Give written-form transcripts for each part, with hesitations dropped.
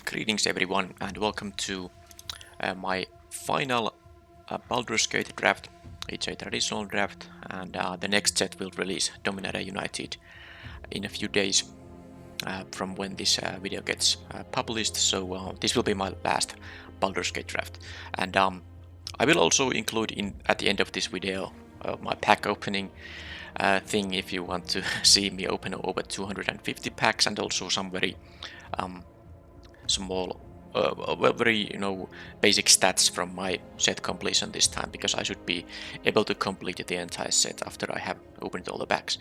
Greetings everyone and welcome to my final Baldur's Gate draft. It's a traditional draft and the next set will release Dominaria United in a few days from when this video gets published, so this will be my last Baldur's Gate draft. And I will also include at the end of this video my pack opening thing if you want to see me open over 250 packs, and also some very small very basic stats from my set completion this time, because I should be able to complete the entire set after I have opened all the packs.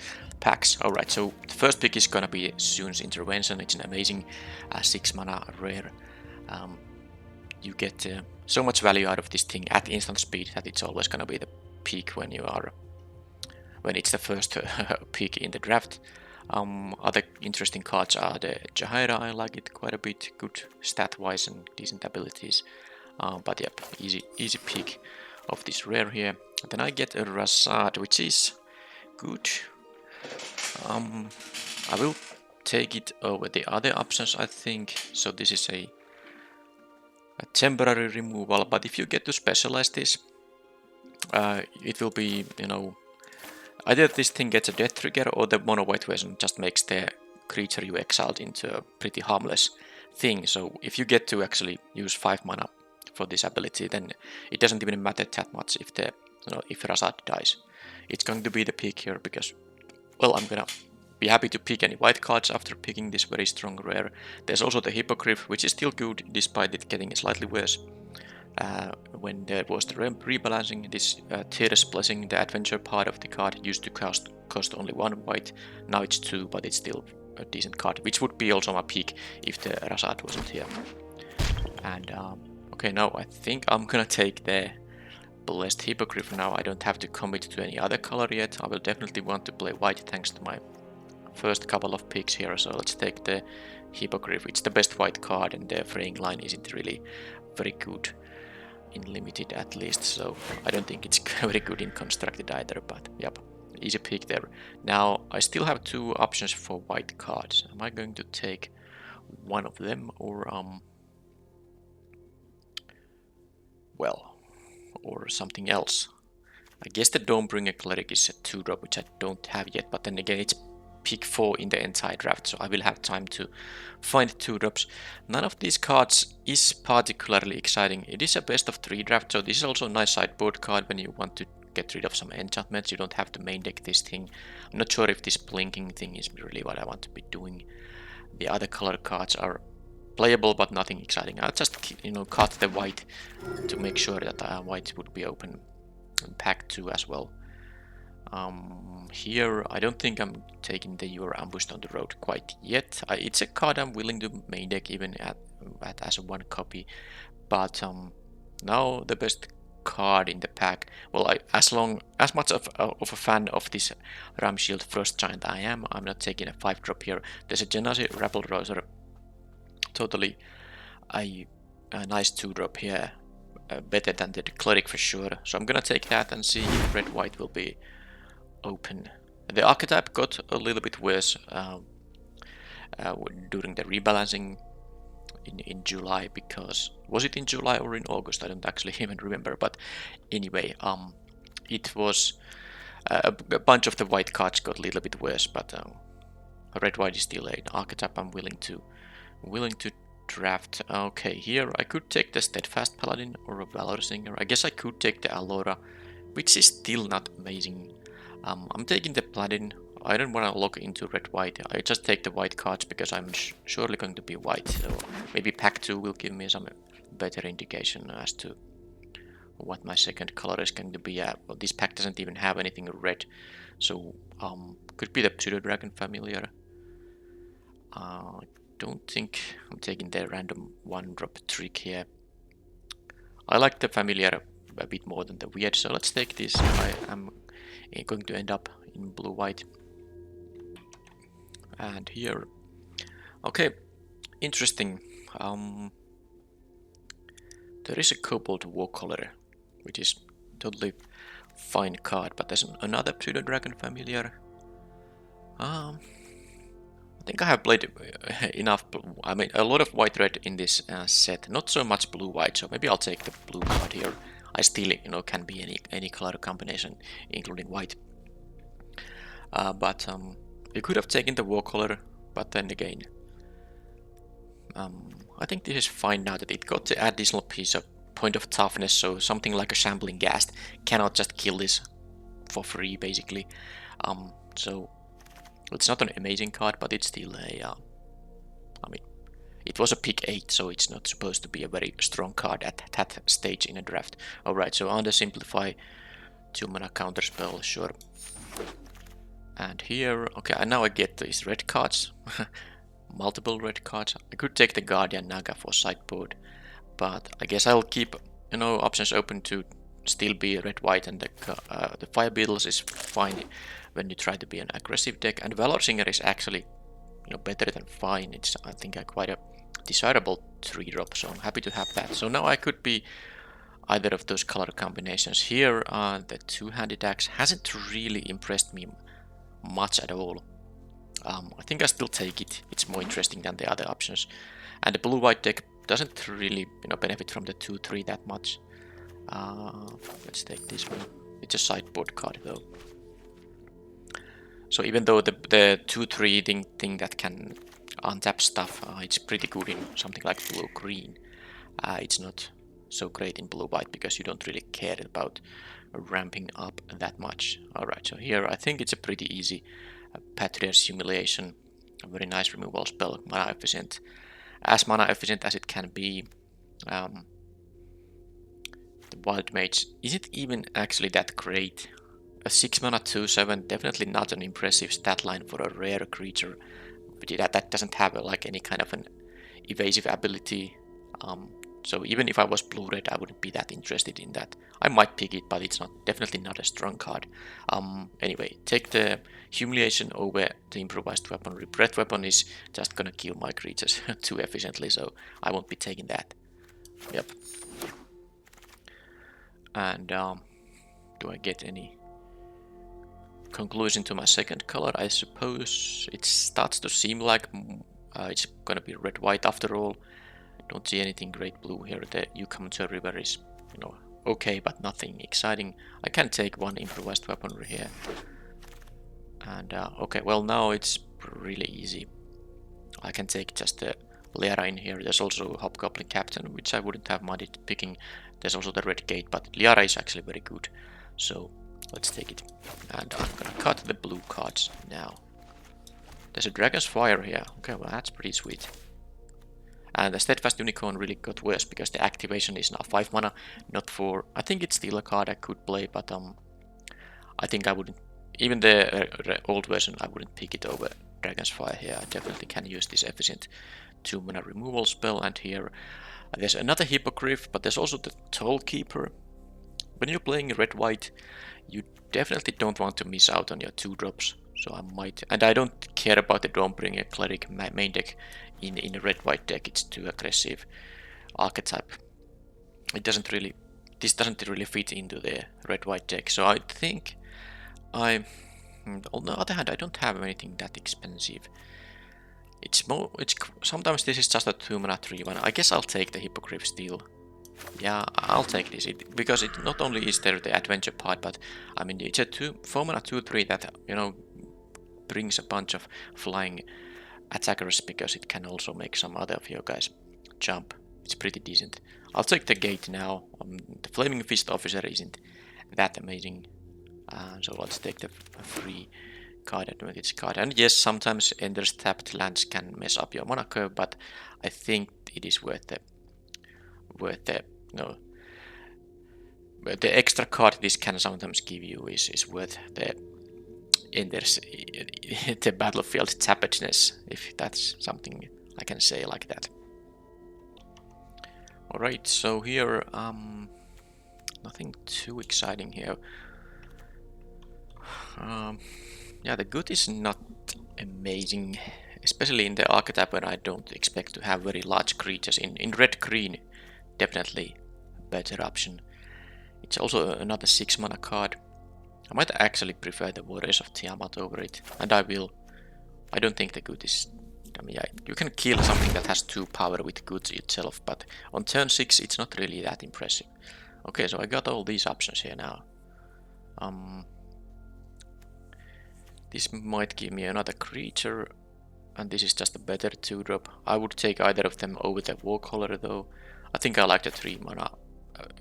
Alright, so the first pick is gonna be Sun's Intervention. It's an amazing 6 mana rare. You get so much value out of this thing at instant speed that it's always gonna be the pick when it's the first pick in the draft. Other interesting cards are the Jahaira. I like it quite a bit, good stat wise and decent abilities, but yep, easy pick of this rare here. Then I get a Rasad, which is good. I will take it over the other options, I think. So this is a temporary removal, but if you get to specialize this, it will be, either this thing gets a death trigger or the mono white version just makes the creature you exiled into a pretty harmless thing. So if you get to actually use 5 mana for this ability, then it doesn't even matter that much if if Rasad dies. It's going to be the pick here because, well, I'm gonna be happy to pick any white cards after picking this very strong rare. There's also the Hippogriff, which is still good despite it getting slightly worse. When there was the rebalancing, this Tears Blessing, the adventure part of the card, used to cost only 1 white. Now it's 2, but it's still a decent card, which would be also my pick if the Rasad wasn't here. And okay, now I think I'm gonna take the Blessed Hippogriff now. I don't have to commit to any other color yet. I will definitely want to play white thanks to my first couple of picks here, so let's take the Hippogriff. It's the best white card and the fraying line isn't really very good in limited, at least, so I don't think it's very good in constructed either, but yep, easy pick there. Now I still have 2 options for white cards. Am I going to take one of them or or something else? I guess the Dawnbringer Cleric is a 2-drop, which I don't have yet, but then again it's pick 4 in the entire draft, so I will have time to find 2-drops. None of these cards is particularly exciting. It is a best of 3 draft, so this is also a nice sideboard card when you want to get rid of some enchantments. You don't have to main deck this thing. I'm not sure if this blinking thing is really what I want to be doing. The other color cards are playable but nothing exciting. I'll just cut the white to make sure that white would be open in pack 2 as well. Here I don't think I'm taking the You Are Ambushed on the Road quite yet. It's a card I'm willing to main deck even as a 1 copy, but now the best card in the pack, well, as much of a fan of this Ramshield Frost Giant I'm not taking a 5-drop here. There's a Genasi Rabble Rouser, totally a nice 2-drop here, better than the Cleric for sure, so I'm gonna take that and see if red-white will be open. The archetype got a little bit worse during the rebalancing in July, because was it in July or in August? I don't actually even remember, but anyway, it was a bunch of the white cards got a little bit worse, but red-white is still an archetype I'm willing to draft. Okay, here I could take the Steadfast Paladin or a Valor Singer. I guess I could take the Allura, which is still not amazing. I'm taking the Paladin. I don't want to look into red-white. I just take the white cards because I'm surely going to be white. So maybe pack 2 will give me some better indication as to what my second color is going to be. Well, this pack doesn't even have anything red, so could be the Pseudo Dragon Familiar. I don't think I'm taking the random 1-drop trick here. I like the Familiar a bit more than the weird, so let's take this. I am going to end up in blue-white. And here, okay, interesting. There is a Kobold Warcaller, which is totally fine card, but there's another Pseudo Dragon Familiar. I think I have played enough, I mean a lot of white-red in this set, not so much blue-white, so maybe I'll take the blue card here. I still, you know, can be any color combination, including white. But you could have taken the war color, but then again, I think this is fine now that it got the additional piece of point of toughness, so something like a shambling ghast cannot just kill this for free, basically. So it's not an amazing card, but it's still a, I mean, it was a pick 8, so it's not supposed to be a very strong card at that stage in a draft. Alright, so undersimplify, 2-mana counterspell, sure. And here, okay, and now I get these red cards, multiple red cards. I could take the Guardian Naga for sideboard, but I guess I'll keep, you know, options open to still be red-white, and the Fire Beetles is fine when you try to be an aggressive deck, and Valor Singer is actually, you know, better than fine. It's, I think, quite a desirable 3-drop, so I'm happy to have that. So now I could be either of those color combinations. Here, the two-handed axe hasn't really impressed me much at all. I think I still take it. It's more interesting than the other options. And the blue-white deck doesn't really, you know, benefit from the 2-3 that much. Let's take this one. It's a sideboard card though. So even though the 2-3 thing that can untap stuff, it's pretty good in something like blue-green. It's not so great in blue-white because you don't really care about ramping up that much. Alright, so here I think it's a pretty easy Patriarch's Humiliation. A very nice removal spell, mana efficient. As mana efficient as it can be. The Wild Mage isn't even actually that great. A 6-mana 2/7, definitely not an impressive stat line for a rare creature that doesn't have like any kind of an evasive ability. So even if I was blue-red, I wouldn't be that interested in that. I might pick it, but it's definitely not a strong card. Anyway, take the Humiliation over the Improvised Weaponry. Breath Weapon is just gonna kill my creatures too efficiently, so I won't be taking that. Yep. And do I get any conclusion to my second color? I suppose it starts to seem like it's gonna be red-white after all. Don't see anything great blue here. The You Come to a River is, you know, okay, but nothing exciting. I can take one Improvised Weaponry here. And okay, well now it's really easy. I can take just the Liara in here. There's also Hobgoblin Captain, which I wouldn't have minded picking. There's also the Red Gate, but Liara is actually very good. So let's take it. And I'm gonna cut the blue cards now. There's a Dragon's Fire here. Okay, well that's pretty sweet. And the Steadfast Unicorn really got worse because the activation is now 5 mana, not 4. I think it's still a card I could play, but I think I wouldn't. Even the old version, I wouldn't pick it over Dragon's Fire here. I definitely can use this efficient 2-mana removal spell. And here there's another Hippogriff, but there's also the Tollkeeper. When you're playing red-white, you definitely don't want to miss out on your 2-drops. So I might, and I don't care about the Dawnbringer Cleric main deck in a red-white deck. It's too aggressive archetype. It doesn't really, this doesn't really fit into the red-white deck. So I think on the other hand, I don't have anything that expensive. It's sometimes this is just a 2-mana 3-1. I guess I'll take the Hippogriff still. Yeah, I'll take this because it not only is there the adventure part, but I mean it's a 4-mana 2/3 that, you know, brings a bunch of flying attackers because it can also make some other of your guys jump. It's pretty decent. I'll take the Gate now. The Flaming Fist Officer isn't that amazing, so let's take the free card advantage card. And yes, sometimes Ender's tapped lands can mess up your mana curve, but I think it is worth the the extra card this can sometimes give you is worth the Ender's the battlefield tappedness, if that's something I can say like that. Alright, so here nothing too exciting here. Yeah, the good is not amazing, especially in the archetype where I don't expect to have very large creatures. In red-green, definitely a better option. It's also another 6-mana card. I might actually prefer the Warriors of Tiamat over it, and I will. I don't think the good is... I mean, yeah, you can kill something that has 2 power with good itself, but on turn 6 it's not really that impressive. Okay, so I got all these options here now. This might give me another creature, and this is just a better 2-drop. I would take either of them over the Warcaller though. I think I like the 3 mana,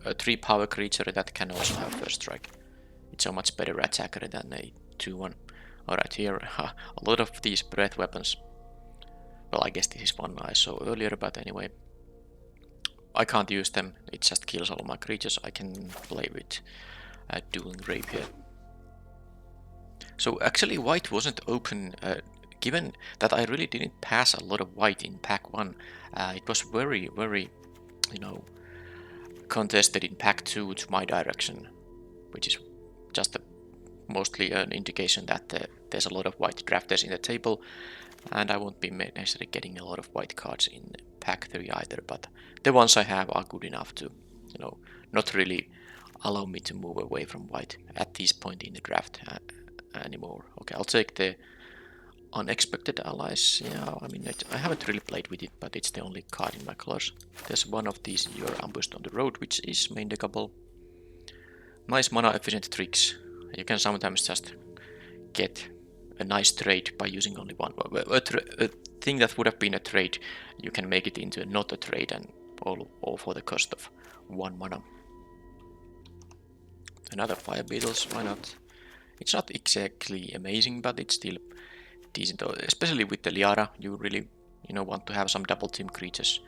a 3 power creature that can also have first strike. It's a much better attacker than a 2-1. Alright, here a lot of these breath weapons. Well, I guess this is one I saw earlier, but anyway. I can't use them, it just kills all my creatures. I can play with dueling rapier. So actually white wasn't open, given that I really didn't pass a lot of white in pack 1. It was very, you know, contested in pack 2 to my direction, which is just mostly an indication that there's a lot of white drafters in the table, and I won't be necessarily getting a lot of white cards in pack 3 either, but the ones I have are good enough to, you know, not really allow me to move away from white at this point in the draft anymore. Okay, I'll take the Unexpected Allies. Yeah, I mean, I haven't really played with it, but it's the only card in my colors. There's one of these, You're Ambushed on the Road, which is main deckable. Nice mana efficient tricks. You can sometimes just get a nice trade by using only one. A thing that would have been a trade, you can make it into not a trade, and all for the cost of 1 mana. Another Fire Beetles, why not? It's not exactly amazing, but it's still decent. Especially with the Liara, you really, you know, want to have some double team creatures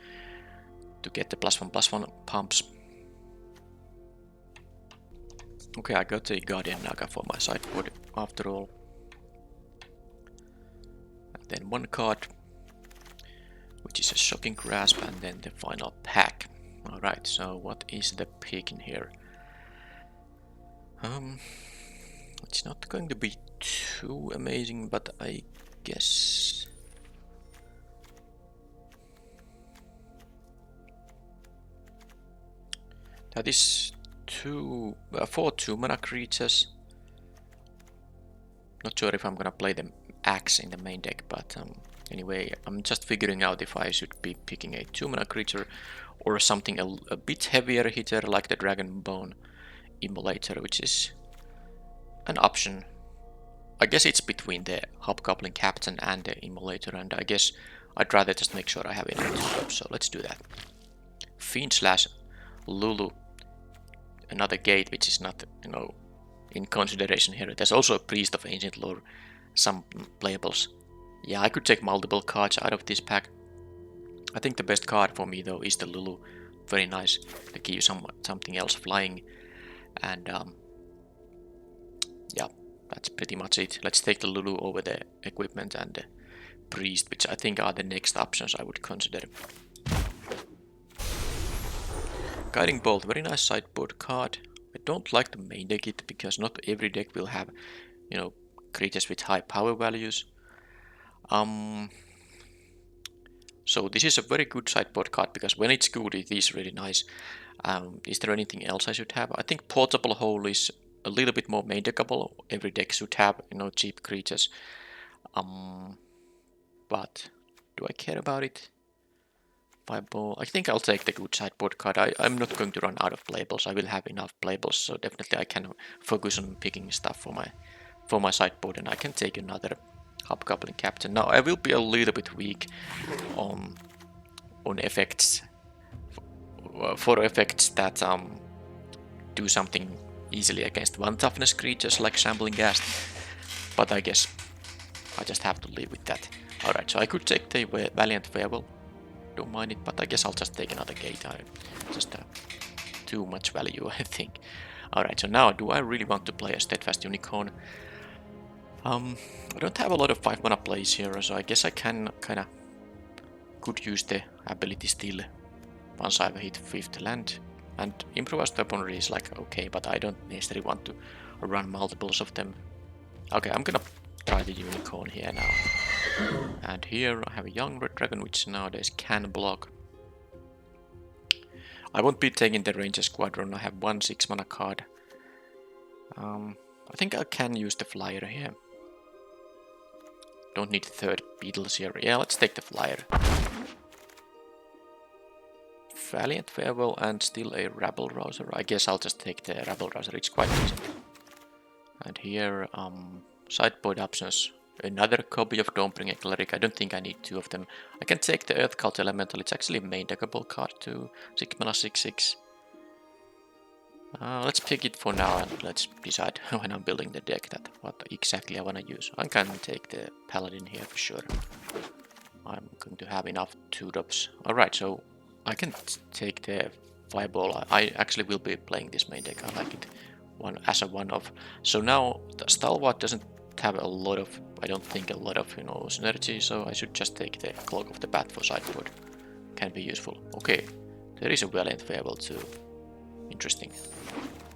to get the +1/+1 pumps. Okay, I got a Guardian Naga for my sideboard after all. And then 1 card, which is a Shocking Grasp, and then the final pack. Alright, so what is the pick in here? It's not going to be too amazing, but I guess... that is 4 2-mana creatures. Not sure if I'm gonna play the axe in the main deck, but anyway, I'm just figuring out if I should be picking a 2-mana creature or something a bit heavier hitter like the Dragonbone Immolator, which is an option. I guess it's between the Hobgoblin Captain and the Immolator, and I guess I'd rather just make sure I have enough to drop, so let's do that. Fiend/Lulu, another gate which is not, you know, in consideration here. There's also a Priest of Ancient Lore, some playables. Yeah, I could take multiple cards out of this pack. I think the best card for me though is the Lulu. Very nice to give something else flying, and yeah, that's pretty much it. Let's take the Lulu over the equipment and the Priest, which I think are the next options I would consider. Guiding Bolt, very nice sideboard card. I don't like to main deck it because not every deck will have, you know, creatures with high power values. So this is a very good sideboard card because when it's good, it is really nice. Is there anything else I should have? I think Portable Hole is a little bit more main deckable. Every deck should have, you know, cheap creatures. But do I care about it? Fireball. I think I'll take the good sideboard card. I'm not going to run out of playables. I will have enough playables, so definitely I can focus on picking stuff for my sideboard, and I can take another Hobgoblin Captain. Now I will be a little bit weak on effects, for effects that do something easily against 1 toughness creatures like Shambling Ghast, but I guess I just have to live with that. Alright, so I could take the Valiant Farewell. Don't mind it, but I guess I'll just take another gate. I just too much value, I think. Alright, so now do I really want to play a Steadfast Unicorn? I don't have a lot of 5-mana plays here, so I guess I can could use the ability still once I've hit 5th land. And Improvised Weaponry is like okay, but I don't necessarily want to run multiples of them. Okay, I'm gonna try the Unicorn here now. And here I have a young red dragon which nowadays can block. I won't be taking the Ranger Squadron. I have 1 6-mana card. I think I can use the flyer here. don't need third beetles here. Yeah, let's take the flyer. Valiant Farewell and still a rabble rouser. I guess I'll just take the rabble rouser. It's quite decent. And here, sideboard options. Another copy of Dawnbringer Cleric. I don't think I need 2 of them. I can take the Earth Cult Elemental. It's actually a main deckable card too. 6 mana, 6/6. Let's pick it for now and let's decide when I'm building the deck that what exactly I want to use. I can take the Paladin here for sure. I'm going to have enough 2-drops. Alright, so I can take the Fireball. I actually will be playing this main deck. I like it as a one-off. So now the Stalwart doesn't have a lot of, I don't think a lot of, synergy, so I should just take the Cloak of the Bat for sideboard. Can be useful. Okay, there is a Valiant Farewell too. Interesting.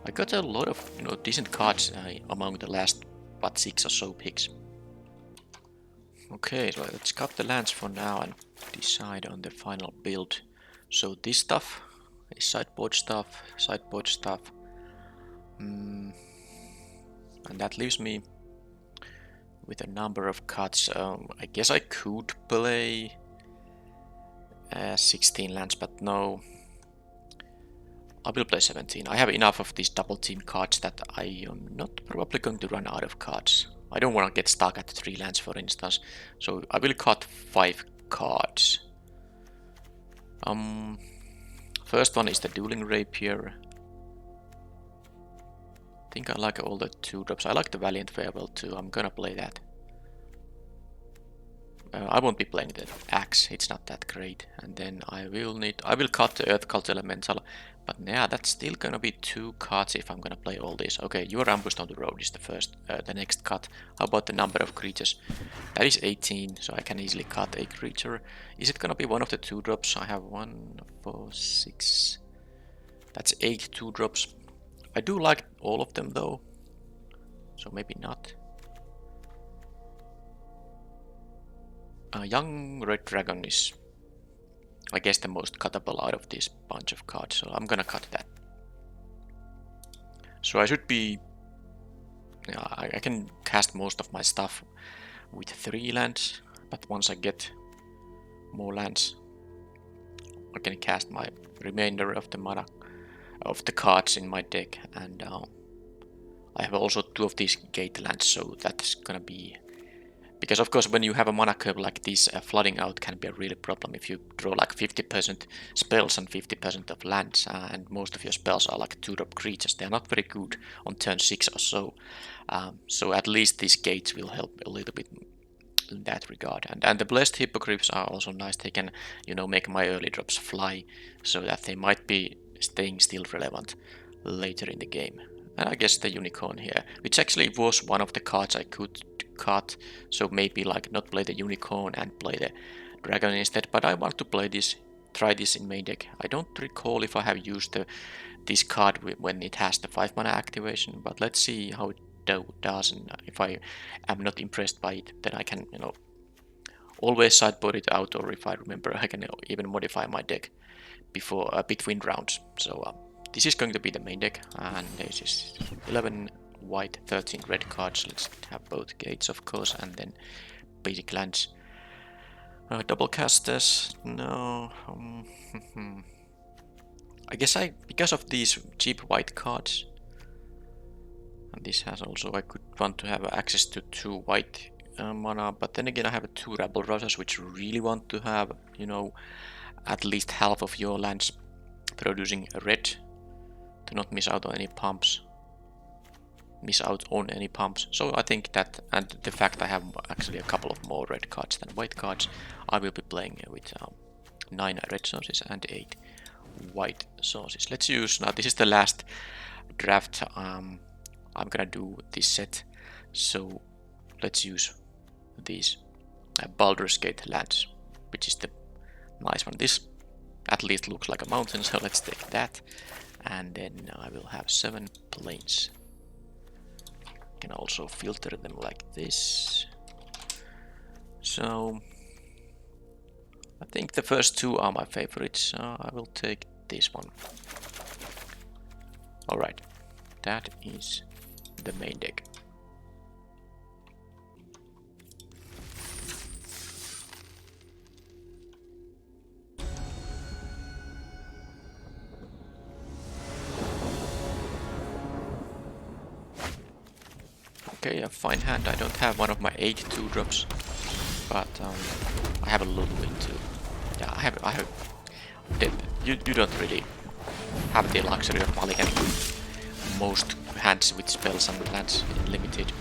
I got a lot of, decent cards among the last, 6 or so picks. Okay, so let's cut the lands for now and decide on the final build. So this stuff is sideboard stuff. And that leaves me with a number of cards. I guess I could play 16 lands, but no. I will play 17. I have enough of these double team cards that I am not probably going to run out of cards. I don't want to get stuck at 3 lands, for instance. So I will cut 5 cards. First one is the Dueling Rapier. I think I like all the 2-drops. I like the Valiant Farewell too. I'm gonna play that. I won't be playing the Axe. It's not that great. And then I will cut the Earth Cult Elemental. But yeah, that's still gonna be 2 cards if I'm gonna play all this. Okay, you are ambushed on the road is the next cut. How about the number of creatures? That is 18, so I can easily cut a creature. Is it gonna be one of the 2-drops? I have 1, 4, 6. That's 8 2-drops. I do like all of them though, so maybe not. Young Red Dragon is, I guess, the most cuttable out of this bunch of cards, so I'm gonna cut that. So I should be... Yeah, I can cast most of my stuff with 3 lands, but once I get more lands, I can cast my remainder of the mana of the cards in my deck, and I have also 2 of these gate lands, so that's gonna be... Because of course when you have a mana curve like this, flooding out can be a real problem if you draw like 50% spells and 50% of lands, and most of your spells are like 2-drop creatures. They are not very good on turn 6 or so. So at least these gates will help a little bit in that regard. And the Blessed Hippogriffs are also nice. They can, make my early drops fly, so that they might be staying still relevant later in the game. And I guess the Unicorn here, which actually was one of the cards I could cut, so maybe like not play the Unicorn and play the Dragon instead, but I want to play this, try this in main deck. I don't recall if I have used this card when it has the 5 mana activation, but let's see how it does, and if I am not impressed by it, then I can, always sideboard it out, or if I remember, I can even modify my deck between rounds. So this is going to be the main deck, and this is 11 white, 13 red cards. Let's have both gates, of course, and then basic lands. Double casters, no. I guess because of these cheap white cards, and this has also, I could want to have access to 2 white mana, but then again I have 2 rabble rousers which really want to have, at least half of your lands producing red to not miss out on any pumps. So I think that, and the fact I have actually a couple of more red cards than white cards, I will be playing with 9 red sources and 8 white sources. Let's use, now this is the last draft I'm gonna do this set, so let's use these Baldur's Gate lands, which is the nice one. This at least looks like a mountain, so let's take that, and then I will have 7 plains. Can also filter them like this. So I think the first 2 are my favorites. I will take this one. Alright, that is the main deck. Okay, a fine hand. I don't have one of my 8 2-drops, but I have a little bit too. Yeah, I have. You don't really have the luxury of mulliganing most hands with spells and lands limited.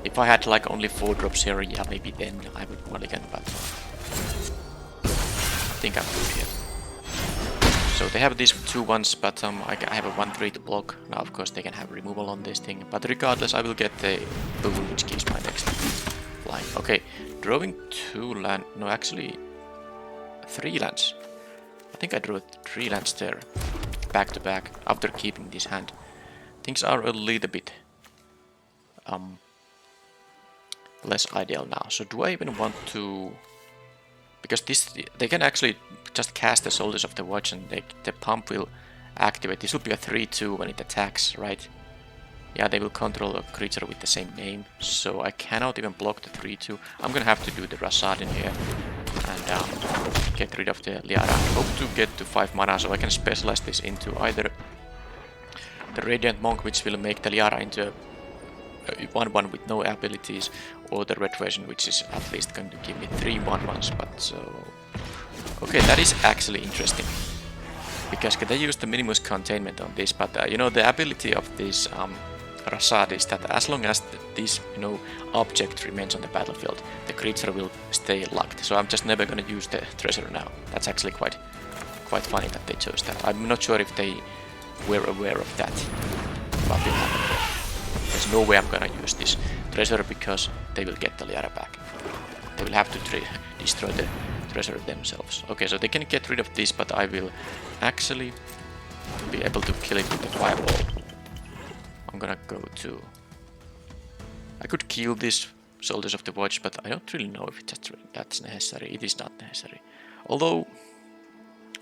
If I had like only 4 drops here, yeah, maybe then I would mulligan, but I think I'm good here. So they have these 2-1s, but I have a 1-3 to block. Now, of course, they can have removal on this thing, but regardless, I will get the boon, which gives my next flying. Okay, drawing 2 land. No, actually, 3 lands. I think I drew 3 lands there, back to back, after keeping this hand. Things are a little bit less ideal now. So do I even want to? Because they can actually just cast the Soldiers of the Watch and the pump will activate. This will be a 3-2 when it attacks, right? Yeah, they will control a creature with the same name, so I cannot even block the 3-2. I'm gonna have to do the Rasad in here and get rid of the Liara. Hope to get to 5 mana so I can specialize this into either the Radiant Monk, which will make the Liara into a 1-1 with no abilities, or the red version, which is at least going to give me 3 1-1s, but so... Okay, that is actually interesting, because they use the Minimus Containment on this, but you know, the ability of this Rasad is that as long as this, you know, object remains on the battlefield, the creature will stay locked, so I'm just never gonna use the Treasure now. That's actually quite funny that they chose that. I'm not sure if they were aware of that, what will happen there. There's no way I'm gonna use this Treasure because they will get the Liara back. They will have to destroy the Treasure themselves. Okay, so they can get rid of this, but I will actually be able to kill it with the Fireball. I'm gonna go to... I could kill these Soldiers of the Watch, but I don't really know if that's necessary. It is not necessary. Although,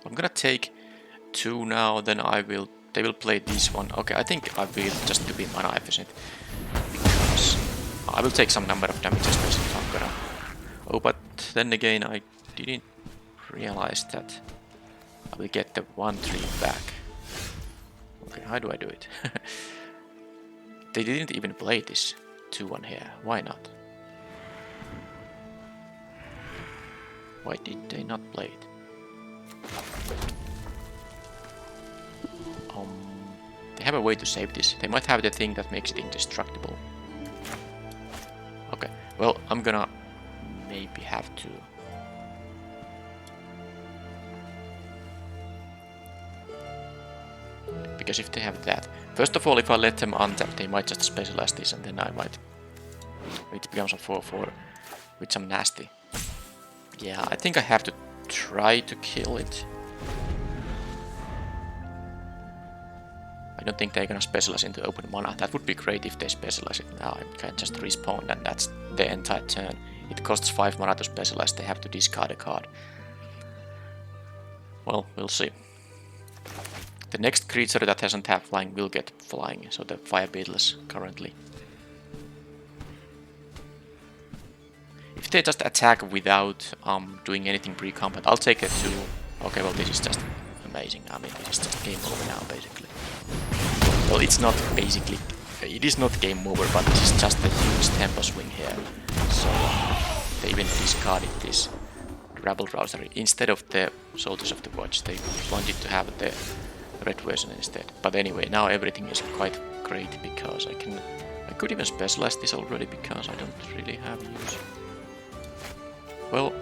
I'm gonna take 2 now, then they will play this one. Okay, I think I will just to be mana efficient, because I will take some number of damage, especially if I'm gonna... Oh, but then again, I didn't realize that I will get the 1-3 back. Okay, how do I do it? They didn't even play this 2-1 here. Why not? Why did they not play it? They have a way to save this. They might have the thing that makes it indestructible. Okay, well, I'm gonna maybe have to... Because if they have that... First of all, if I let them untap, they might just specialize this and then I might... It becomes a 4-4 with some nasty. Yeah, I think I have to try to kill it. I don't think they're gonna specialize into open mana. That would be great if they specialize it now. I can just respawn and that's the entire turn. It costs 5 mana to specialize, they have to discard a card. Well, we'll see. The next creature that doesn't have flying will get flying, so the Fire Beetles currently. If they just attack without doing anything pre-combat, I'll take a 2. Okay, well, this is just amazing. I mean, this is just game over now, basically. Well, it's not basically... It is not game over, but this is just a huge tempo swing here. So, they even discarded this Rabble-Rouser. Instead of the Soldiers of the Watch, they wanted to have the red version instead. But anyway, now everything is quite great, because I could even specialize this already, because I don't really have use. Well,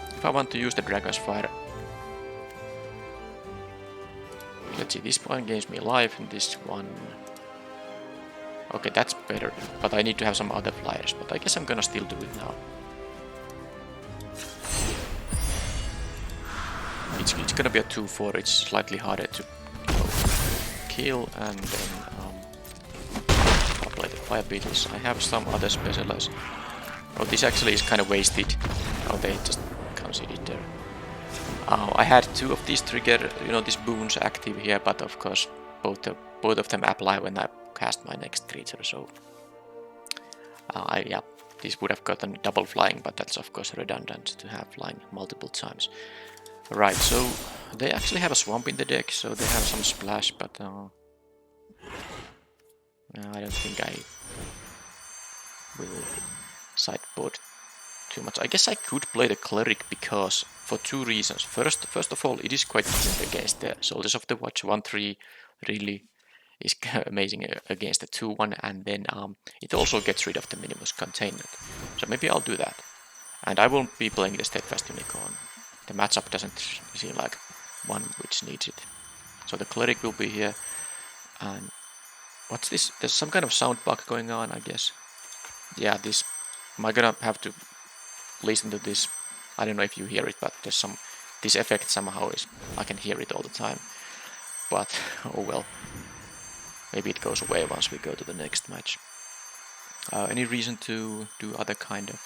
if I want to use the Dragon's Fire... Let's see, this one gives me life, and this one... Okay, that's better, but I need to have some other flyers, but I guess I'm gonna still do it now. It's gonna be a 2-4, it's slightly harder to kill, and then I'll play the Fire Beetles. I have some other specialized. Oh, this actually is kind of wasted. Oh, they just conceded there. I had 2 of these trigger, you know, these boons active here, but of course both of them apply when I cast my next creature, so yeah, this would have gotten double flying, but that's of course redundant to have flying multiple times. Right, so they actually have a swamp in the deck, so they have some splash, but I don't think will sideboard too much. I guess I could play the cleric because for two reasons. First of all, it is quite decent against the Soldiers of the Watch. 1/3 really is amazing against the 2/1, and then it also gets rid of the Minimus containment. So maybe I'll do that. And I won't be playing the Steadfast Unicorn. The matchup doesn't seem like one which needs it. So the cleric will be here. And what's this? There's some kind of sound bug going on, I guess. Yeah, this. Am I gonna have to listen to this? I don't know if you hear it, but there's some. This effect somehow is. I can hear it all the time. But oh well. Maybe it goes away once we go to the next match. Any reason to do other kind of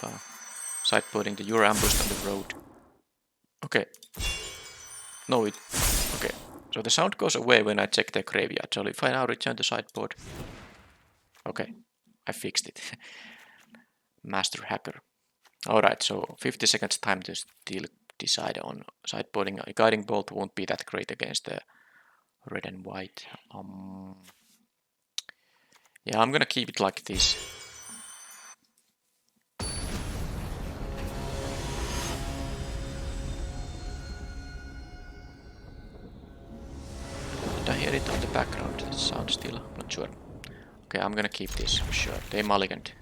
sideboarding? You're ambushed on the road. Okay. No, it. Okay. So the sound goes away when I check the graveyard. So if I now return to sideboard. Okay. I fixed it. Master hacker. Alright, so 50 seconds time to still decide on sideboarding. A guiding bolt won't be that great against the red and white. Yeah, I'm gonna keep it like this. Did I hear it on the background? It sounds still, not sure. Okay, I'm gonna keep this for sure. They mulliganed.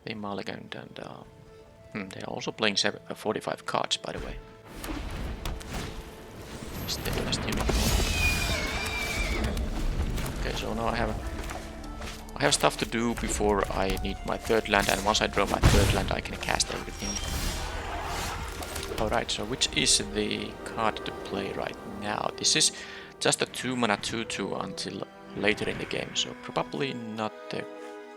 They mulliganed and they're also playing 45 cards, by the way. Okay, so now I have stuff to do before I need my third land, and once I draw my third land, I can cast everything. Alright, so which is the card to play right now? This is just a 2-mana 2/2 until later in the game, so probably not the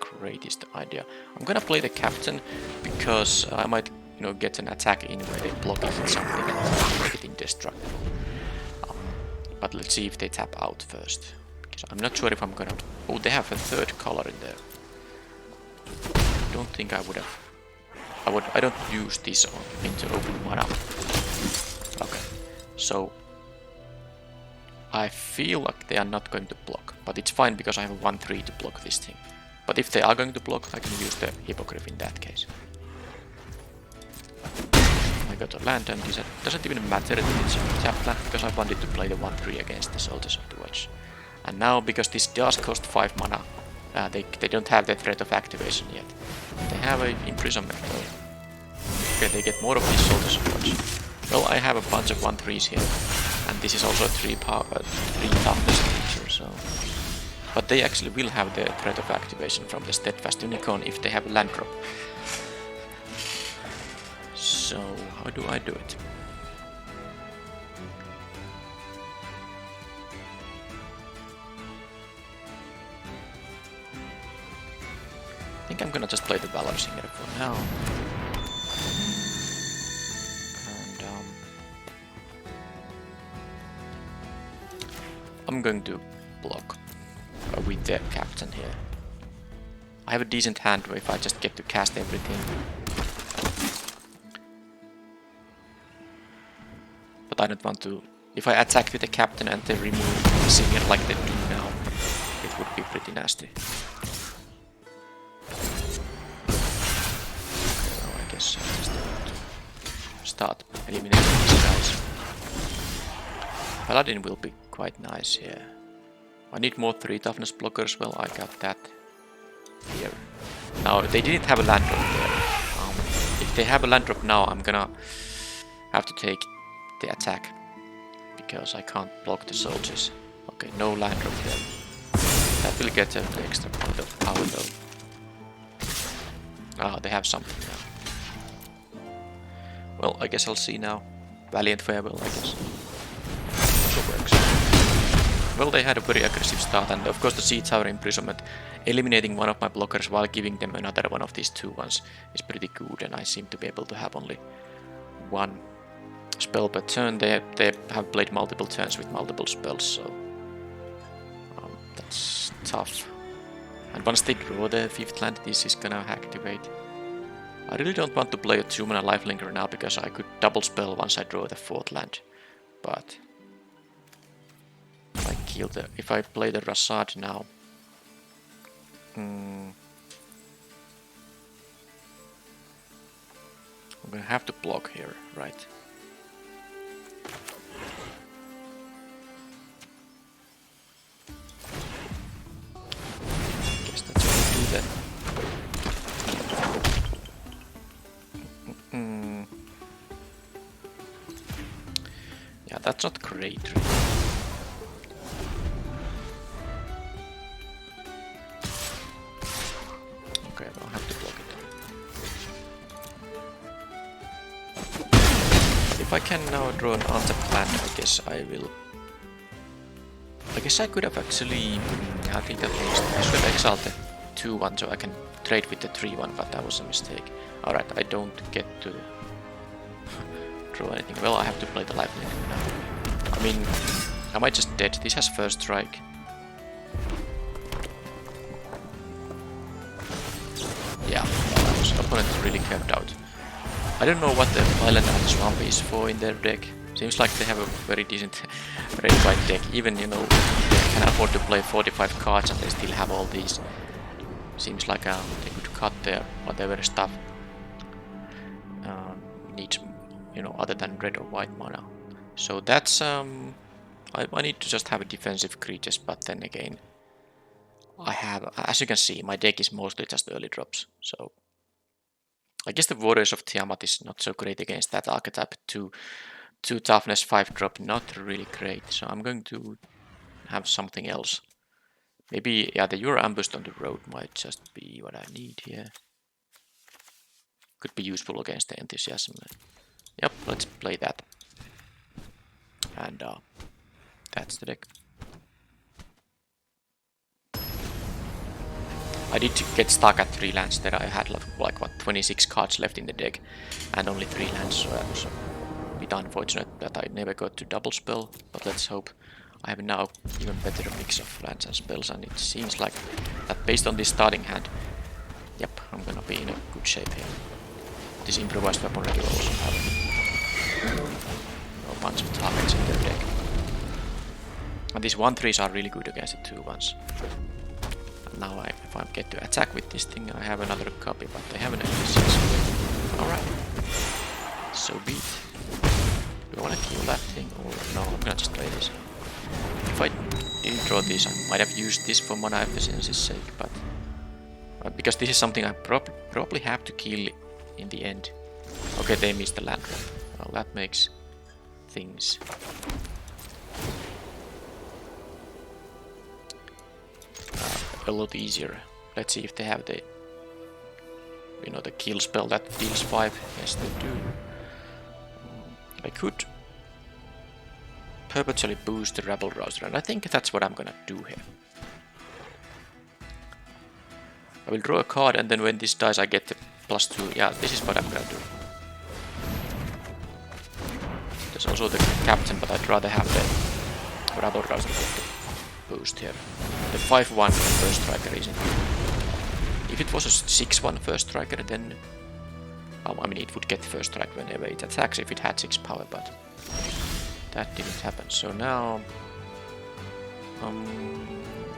greatest idea. I'm gonna play the captain because I might, get an attack in where they block it with something and make it indestructible. But let's see if they tap out first. Because I'm not sure if I'm gonna. Oh, they have a third color in there. I don't think I would have. I don't use this into open one up. Okay, so I feel like they are not going to block, but it's fine because I have a 1/3 to block this thing. But if they are going to block, I can use the Hippogriff in that case. I got a land, and this doesn't even matter that it's a tap land because I wanted to play the 1/3 against the Soldiers of the Watch. And now, because this does cost 5 mana, they don't have the threat of activation yet. They have an imprisonment though. Okay, they get more of these Soldiers of the Watch. Well, I have a bunch of 1/3s here, and this is also a 3 toughness creature, so. But they actually will have the threat of activation from the Steadfast Unicorn if they have a land drop. So, how do I do it? I think I'm gonna just play the Baldur Singer for now. And I'm going to block with the captain here. I have a decent hand if I just get to cast everything. But I don't want to. If I attack with the captain and they remove the singer like they do now, it would be pretty nasty. Okay, well, I guess I just have to start eliminating these guys. Paladin will be quite nice here. I need more 3 toughness blockers. Well, I got that here. Now, they didn't have a land drop there. If they have a land drop now, I'm gonna have to take the attack because I can't block the soldiers. Okay, no land drop there. That will get an extra point of power though. Ah, they have something now. Well, I guess I'll see now. Valiant Farewell, I guess. Also works. Well, they had a very aggressive start, and of course the Sea Tower Imprisonment, eliminating one of my blockers while giving them another one of these 2/1s is pretty good, and I seem to be able to have only 1 spell per turn. They have played multiple turns with multiple spells, so that's tough. And once they draw the 5th land, this is gonna activate. I really don't want to play a 2-mana lifelinker now because I could double spell once I draw the 4th land, but if I play the Rasad now, I'm gonna have to block here, right? Guess that's gonna do that. Yeah, that's not great. Okay, I'll have to block it. If I can now draw an untapped land, I guess I will. I guess I could have actually. I think at least I should have exiled the 2-1 so I can trade with the 3-1, but that was a mistake. Alright, I don't get to draw anything. Well, I have to play the lifelink now. I mean, am I just dead? This has first strike. Yeah, well, opponent really kept out. I don't know what the Island and Swamp is for in their deck. Seems like they have a very decent red white deck. Even, you know, they can afford to play 45 cards and they still have all these. Seems like they could cut their whatever stuff needs, you know, other than red or white mana. So that's I need to just have defensive creatures, but then again, I have, as you can see, my deck is mostly just early drops. So I guess the Warriors of Tiamat is not so great against that archetype. 2 toughness, 5 drop, not really great. So I'm going to have something else. Maybe, yeah, the Euro Ambushed on the Road might just be what I need here. Could be useful against the Enthusiasm. Yep, let's play that. And that's the deck. I did get stuck at 3 lands there. I had like what, 26 cards left in the deck and only 3 lands, so that was a bit unfortunate that I never got to double spell, but let's hope I have now even better mix of lands and spells, and it seems like that based on this starting hand, yep, I'm gonna be in a good shape here. This improvised weaponry will also have a bunch of targets in their deck. And these 1/3s are really good against the 2/1s. And now if I get to attack with this thing, I have another copy, but they have an MP6. Alright. So be it. Do I want to kill that thing or no? I'm gonna just play this. If I didn't draw this, I might have used this for mana efficiency's sake, but because this is something I probably have to kill in the end. Okay, they missed the land drop. Well, that makes things a lot easier. Let's see if they have the, you know, the kill spell that deals 5. Yes, they do. I could perpetually boost the Rabble Rouser, and I think that's what I'm gonna do here. I will draw a card, and then when this dies I get the +2. Yeah, this is what I'm gonna do. There's also the Captain, but I'd rather have the Rabble Rouser get the boost here. The 5/1 first striker isn't. If it was a 6/1 first striker, then I mean, it would get first strike whenever it attacks if it had 6 power, but that didn't happen. So now,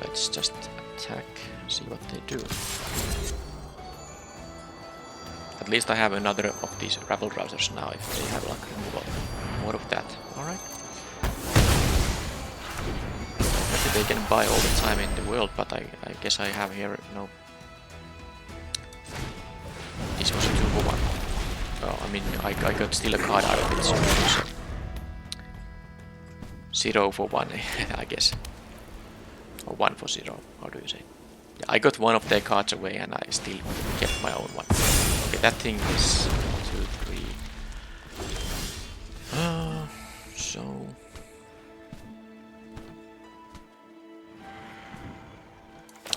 let's just attack, see what they do. At least I have another of these Rabble Rousers now if they have like removal. More of that. Alright. Maybe they can buy all the time in the world, but I guess I have here no. This was a 2/1. Oh, I mean, I got still a card out of it, so 0 for 1, I guess. Or 1 for 0, how do you say? Yeah, I got one of their cards away and I still kept my own one. Okay, that thing is 2, 3. So...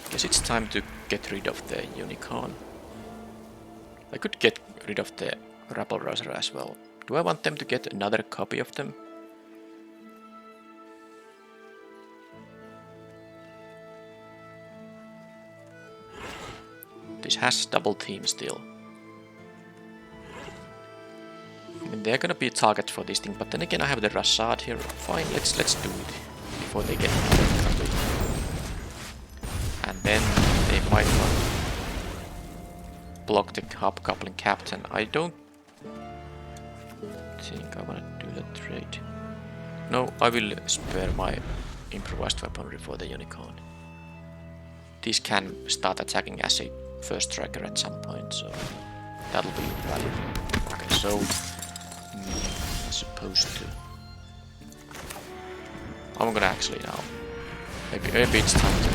guess it's time to get rid of the Unicorn. I could get rid of the Rabble Rouser as well. Do I want them to get another copy of them? This has double team still. I mean, they're gonna be a target for this thing, but then again I have the Rassad here. Fine, let's do it before they get another copy. And then they might want block the Hobgoblin Captain. I don't think I wanna do the trade. No, I will spare my improvised weaponry for the unicorn. This can start attacking as a first striker at some point, so that'll be valuable. Okay, so I'm supposed to. I'm gonna actually now. Maybe it's time to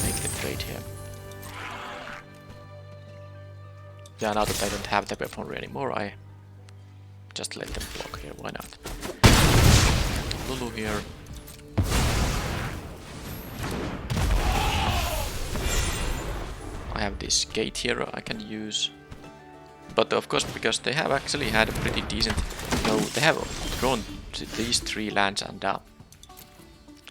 make the trade here. Yeah, now that I don't have the weaponry anymore, I just let them block here. Why not? Lulu here. I have this gate here I can use. But of course, because they have actually had a pretty decent... No, they have drawn these 3 lands and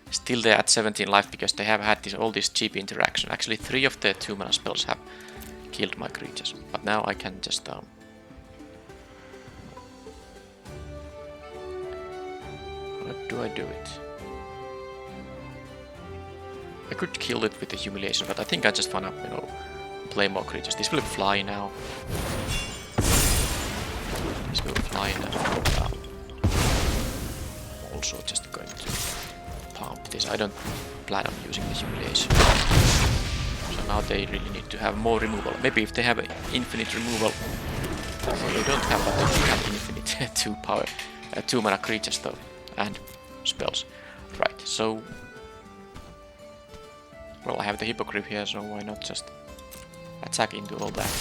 still they're at 17 life because they have had all this cheap interaction. Actually, 3 of the 2 mana spells have killed my creatures. But now I can just... How do I do it? I could kill it with the humiliation, but I think I just wanna, you know, play more creatures. This will fly now. This will fly now. I'm also just going to pump this. I don't plan on using the humiliation. So now they really need to have more removal. Maybe if they have infinite removal. Well, they don't have, but they have infinite 2 power, 2 mana creatures though, and spells. Right, so... Well, I have the Hippogriff here, so why not just attack into all that?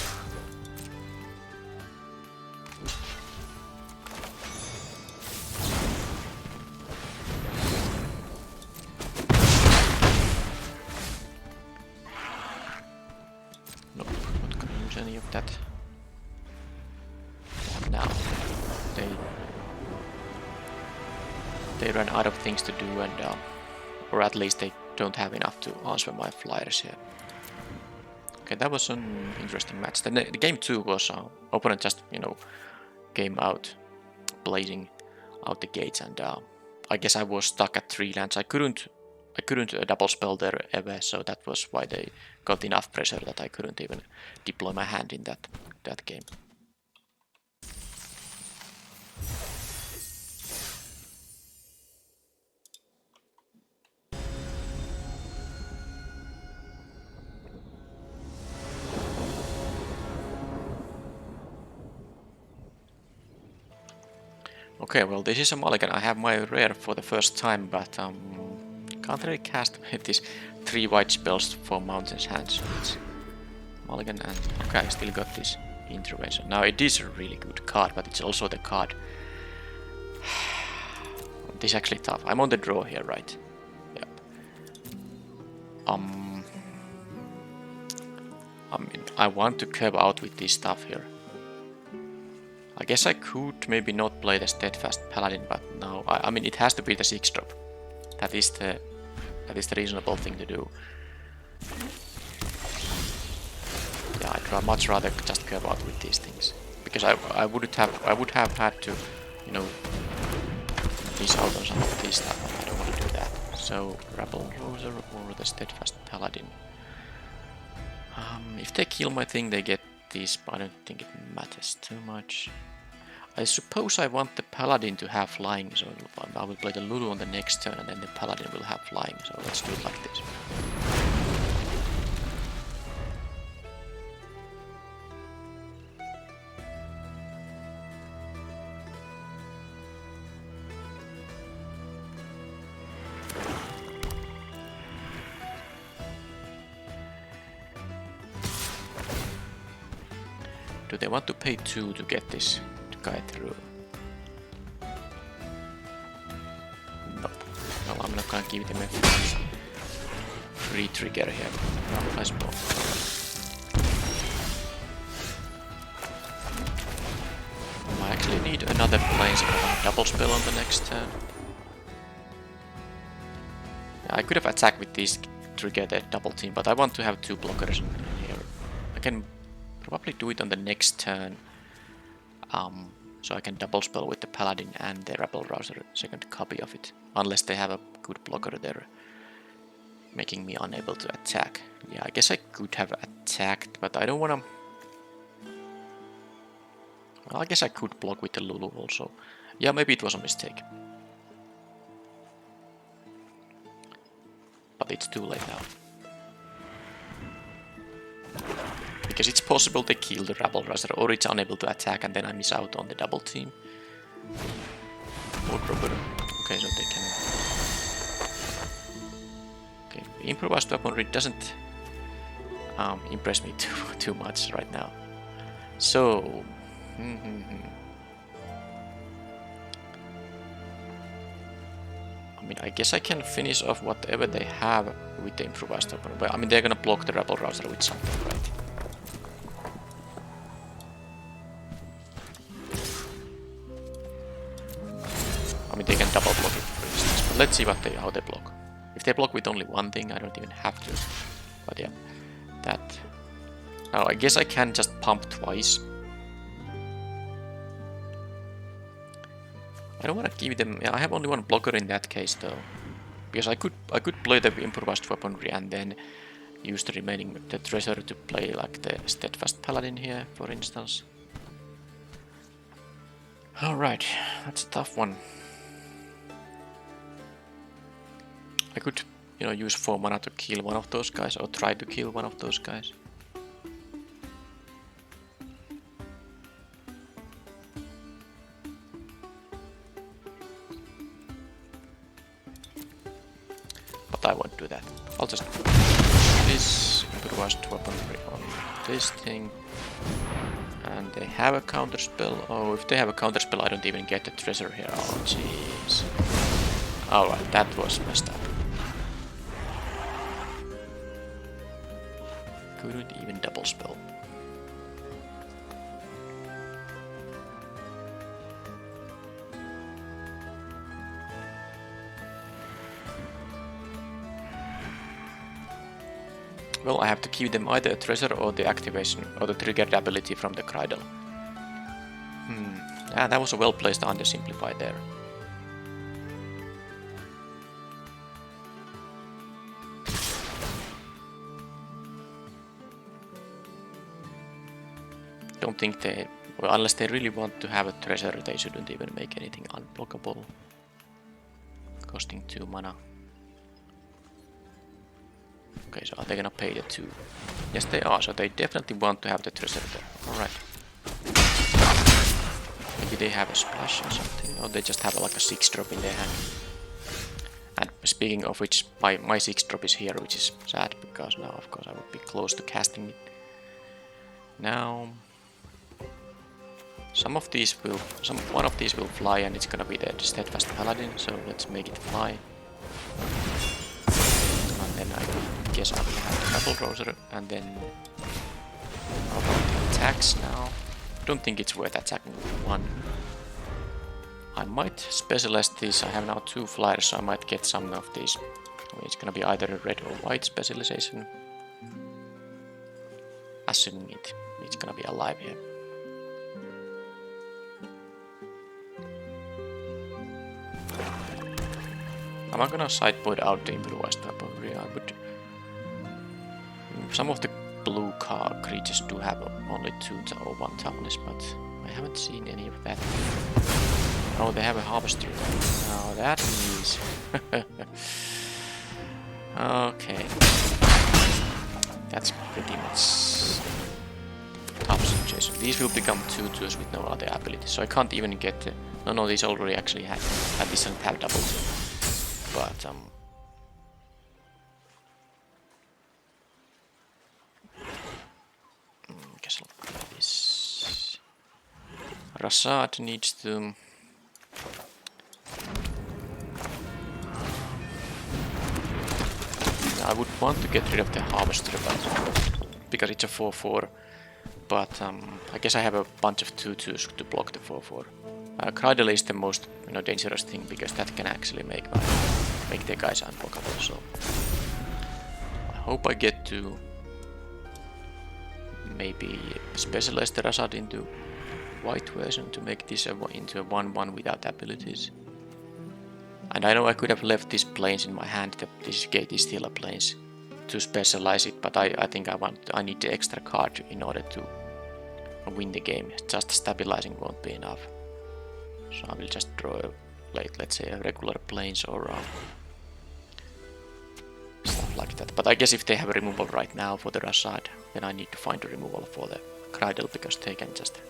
Nope, not gonna use any of that. Now, they ran out of things to do, and or at least they don't have enough to answer my flyers here. Okay, that was an interesting match. The game 2 was opponent just, you know, came out blazing out the gates, and I guess I was stuck at 3 lands. I couldn't double spell there ever, so that was why they got enough pressure that I couldn't even deploy my hand in that game. Okay, well, this is a mulligan. I have my rare for the first time, but can't really cast these 3 white spells for Mountain's Hands. So it's mulligan, and okay, I still got this intervention. Now it is a really good card, but it's also the card. This is actually tough. I'm on the draw here, right? Yep. I mean, I want to curve out with this stuff here. I guess I could maybe not play the Steadfast Paladin, but no. I mean, it has to be the 6-drop. That is the reasonable thing to do. Yeah, I'd much rather just curve out with these things, because I would have had to, you know, miss out on some of this stuff. I don't want to do that. So Rabble Rouser or the Steadfast Paladin. If they kill my thing, they get these, but I don't think it matters too much. I suppose I want the Paladin to have flying, so I will play the Lulu on the next turn, and then the Paladin will have flying, so let's do it like this. Do they want to pay 2 to get this guy through? Nope. No, I'm not gonna give them a free trigger here. No, I suppose. I actually need another planeswalker double spell on the next turn. Yeah, I could have attacked with this trigger the double team, but I want to have 2 blockers in here. I can probably do it on the next turn. So I can double spell with the Paladin and the Rabble Rouser, second copy of it. Unless they have a good blocker there, making me unable to attack. Yeah, I guess I could have attacked, but I don't wanna... Well, I guess I could block with the Lulu also. Yeah, maybe it was a mistake. But it's too late now. Because it's possible they kill the Rabble Rouser, or it's unable to attack and then I miss out on the double team. Or proper. Okay, so they can... Okay, improvised weaponry doesn't impress me too much right now. So... I mean, I guess I can finish off whatever they have with the improvised weapon. But I mean, they're gonna block the Rabble Rouser with something, right? I mean, they can double block it, for instance. But let's see how they block. If they block with only one thing, I don't even have to. But yeah, that. Now, I guess I can just pump twice. I don't want to give them... Yeah, I have only one blocker in that case though. Because I could play the improvised weaponry and then use the remaining the treasure to play like the steadfast paladin here, for instance. Alright, that's a tough one. I could, you know, use 4 mana to kill one of those guys or try to kill one of those guys. I won't do that. I'll just put this improvised weaponry on this thing. And they have a counter spell. Oh, if they have a counter spell, I don't even get the treasure here. Oh, jeez. Alright, that was messed up. Couldn't even double spell. Well, I have to give them either a treasure or the activation or the triggered ability from the Cradle. Yeah, that was a well-placed undersimplify there. Don't think they... Well, unless they really want to have a treasure, they shouldn't even make anything unblockable. Costing 2 mana. Okay, so are they gonna pay the 2? Yes, they are, so they definitely want to have the treasure there. Alright. Maybe they have a splash or something, or they just have like a 6-drop in their hand. And speaking of which, my 6-drop is here, which is sad, because now, of course, I would be close to casting it. Now... one of these will fly, and it's gonna be the Steadfast Paladin, so let's make it fly. And then I guess I will have the Rabble Rouser, and then how about the attacks now? I don't think it's worth attacking with 1. I might specialize these. I have now 2 flyers, so I might get some of these. It's gonna be either a red or white specialization. Assuming it's gonna be alive here. I'm gonna sideboard out the improvised weaponry. I would... Some of the blue card creatures do have only 2 or 1 toughness, but I haven't seen any of that. Oh, they have a harvester. Now that is... Okay. That's pretty much tough situation. These will become 2/2s with no other ability, so I can't even get the... No, these already actually have... This doesn't have double 2. But, I guess I'll play this. Rasad needs to... I would want to get rid of the Harvester, but because it's a 4/4. But I guess I have a bunch of 2/2s to block the 4/4. Cradle is the most dangerous thing, because that can actually make the guys unblockable. So I hope I get to maybe specialize the Rasad into white version to make this into a 1/1 without abilities. And I know I could have left these planes in my hand, these Gate is still a planes, to specialize it, but I think I need the extra card in order to win the game. Just stabilizing won't be enough. So I will just draw a let's say a regular plains or stuff like that. But I guess if they have a removal right now for the Rasad, then I need to find a removal for the Cradle, because they can just,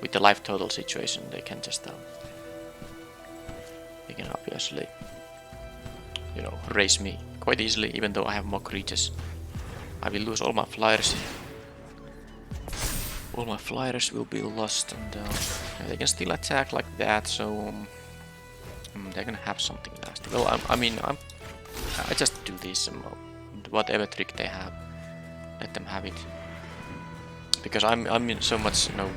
with the life total situation, they can just they can obviously, you know, raise me quite easily, even though I have more creatures. I will lose all my flyers. All my flyers will be lost, and they can still attack like that, so they're gonna have something nasty. Well, I just do this, whatever trick they have, let them have it. Because I'm in so much, you know,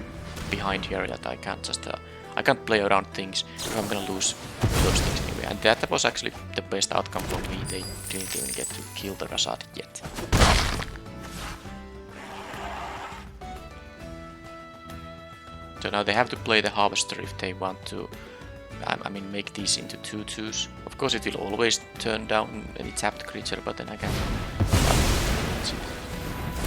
behind here that I can't just I can't play around things. I'm gonna lose those things anyway. And that was actually the best outcome for me. They didn't even get to kill the Rasad yet. So now they have to play the Harvester if they want to, make these into 2/2s. Of course it will always turn down any tapped creature, but then again, let's see.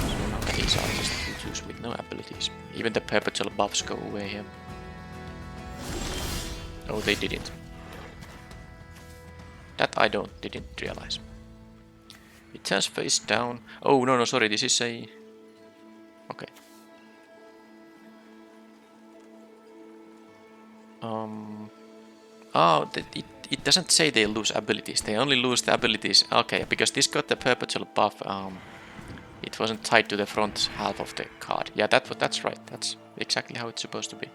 So now these are just 2/2s with no abilities. Even the perpetual buffs go away here. Oh, they didn't. That I didn't realize. It turns face down. Oh, no, sorry, this is a... Okay. Oh, it doesn't say they lose abilities. They only lose the abilities. Okay, because this got the perpetual buff. It wasn't tied to the front half of the card. Yeah, that's right. That's exactly how it's supposed to be.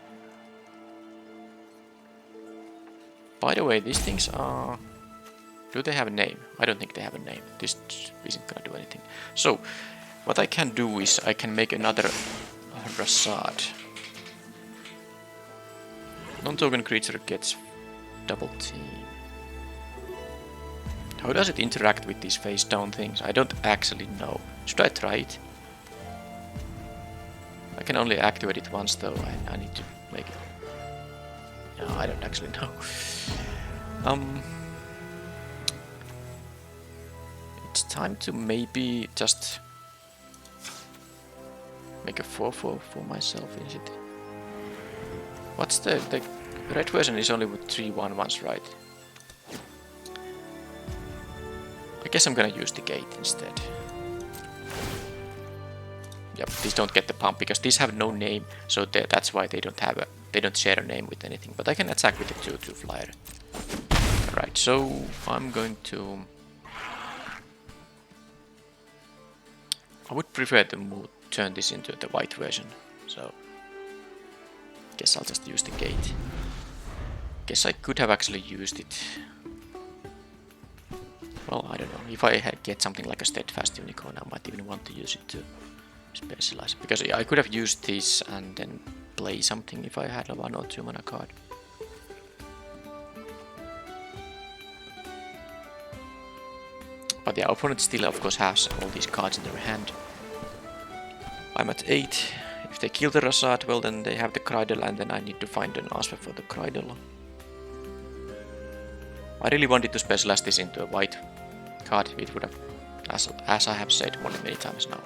By the way, these things are... Do they have a name? I don't think they have a name. This isn't gonna do anything. So, what I can do is I can make another Rasad. Non-token creature gets double team. How does it interact with these face down things? I don't actually know. Should I try it? I can only activate it once though. I need to make it. No, I don't actually know. It's time to maybe just make a 4/4 for myself, is it? What's the red version is only with 3 1/1s, right? I guess I'm gonna use the gate instead. Yep, these don't get the pump because these have no name, so that's why they don't share a name with anything. But I can attack with the 2/2 flyer. Right, so I'm going to... I would prefer to turn this into the white version, so... Guess I'll just use the gate. Guess I could have actually used it. Well, I don't know. If I get something like a steadfast unicorn, I might even want to use it to specialize. Because I could have used this and then play something if I had a 1 or 2 mana card. But the opponent still, of course, has all these cards in their hand. I'm at 8. If they kill the Rasad, well then they have the Cradle, and then I need to find an answer for the Cradle. I really wanted to specialize this into a white card. It would have, as I have said many times now,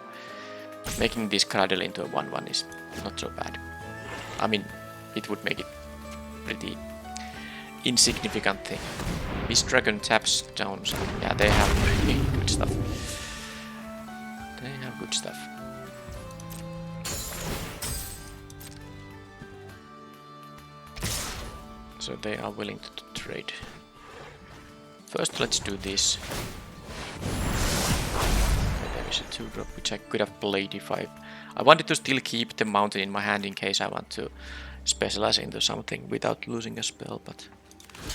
making this Cradle into a 1/1 is not so bad. I mean, it would make it pretty insignificant thing. This dragon taps down, so yeah, they have really good stuff. They have good stuff. So they are willing to trade. First, let's do this. Okay, there is a 2-drop, which I could have played if I wanted to still keep the mountain in my hand in case I want to specialize into something without losing a spell, but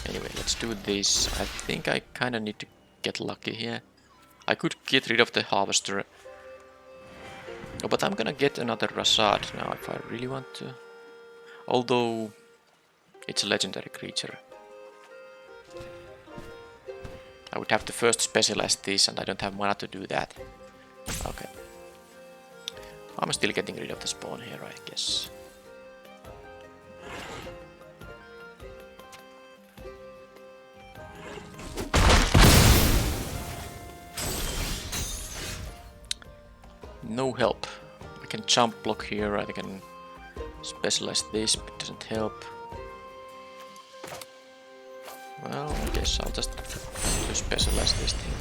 anyway, let's do this. I think I kind of need to get lucky here. I could get rid of the Harvester. Oh, but I'm gonna get another Rasad now if I really want to. Although it's a legendary creature. I would have to first specialize this, and I don't have mana to do that. Okay. I'm still getting rid of the spawn here, I guess. No help. can jump block here, I can specialize this, but it doesn't help. Well, I guess I'll just specialize this thing.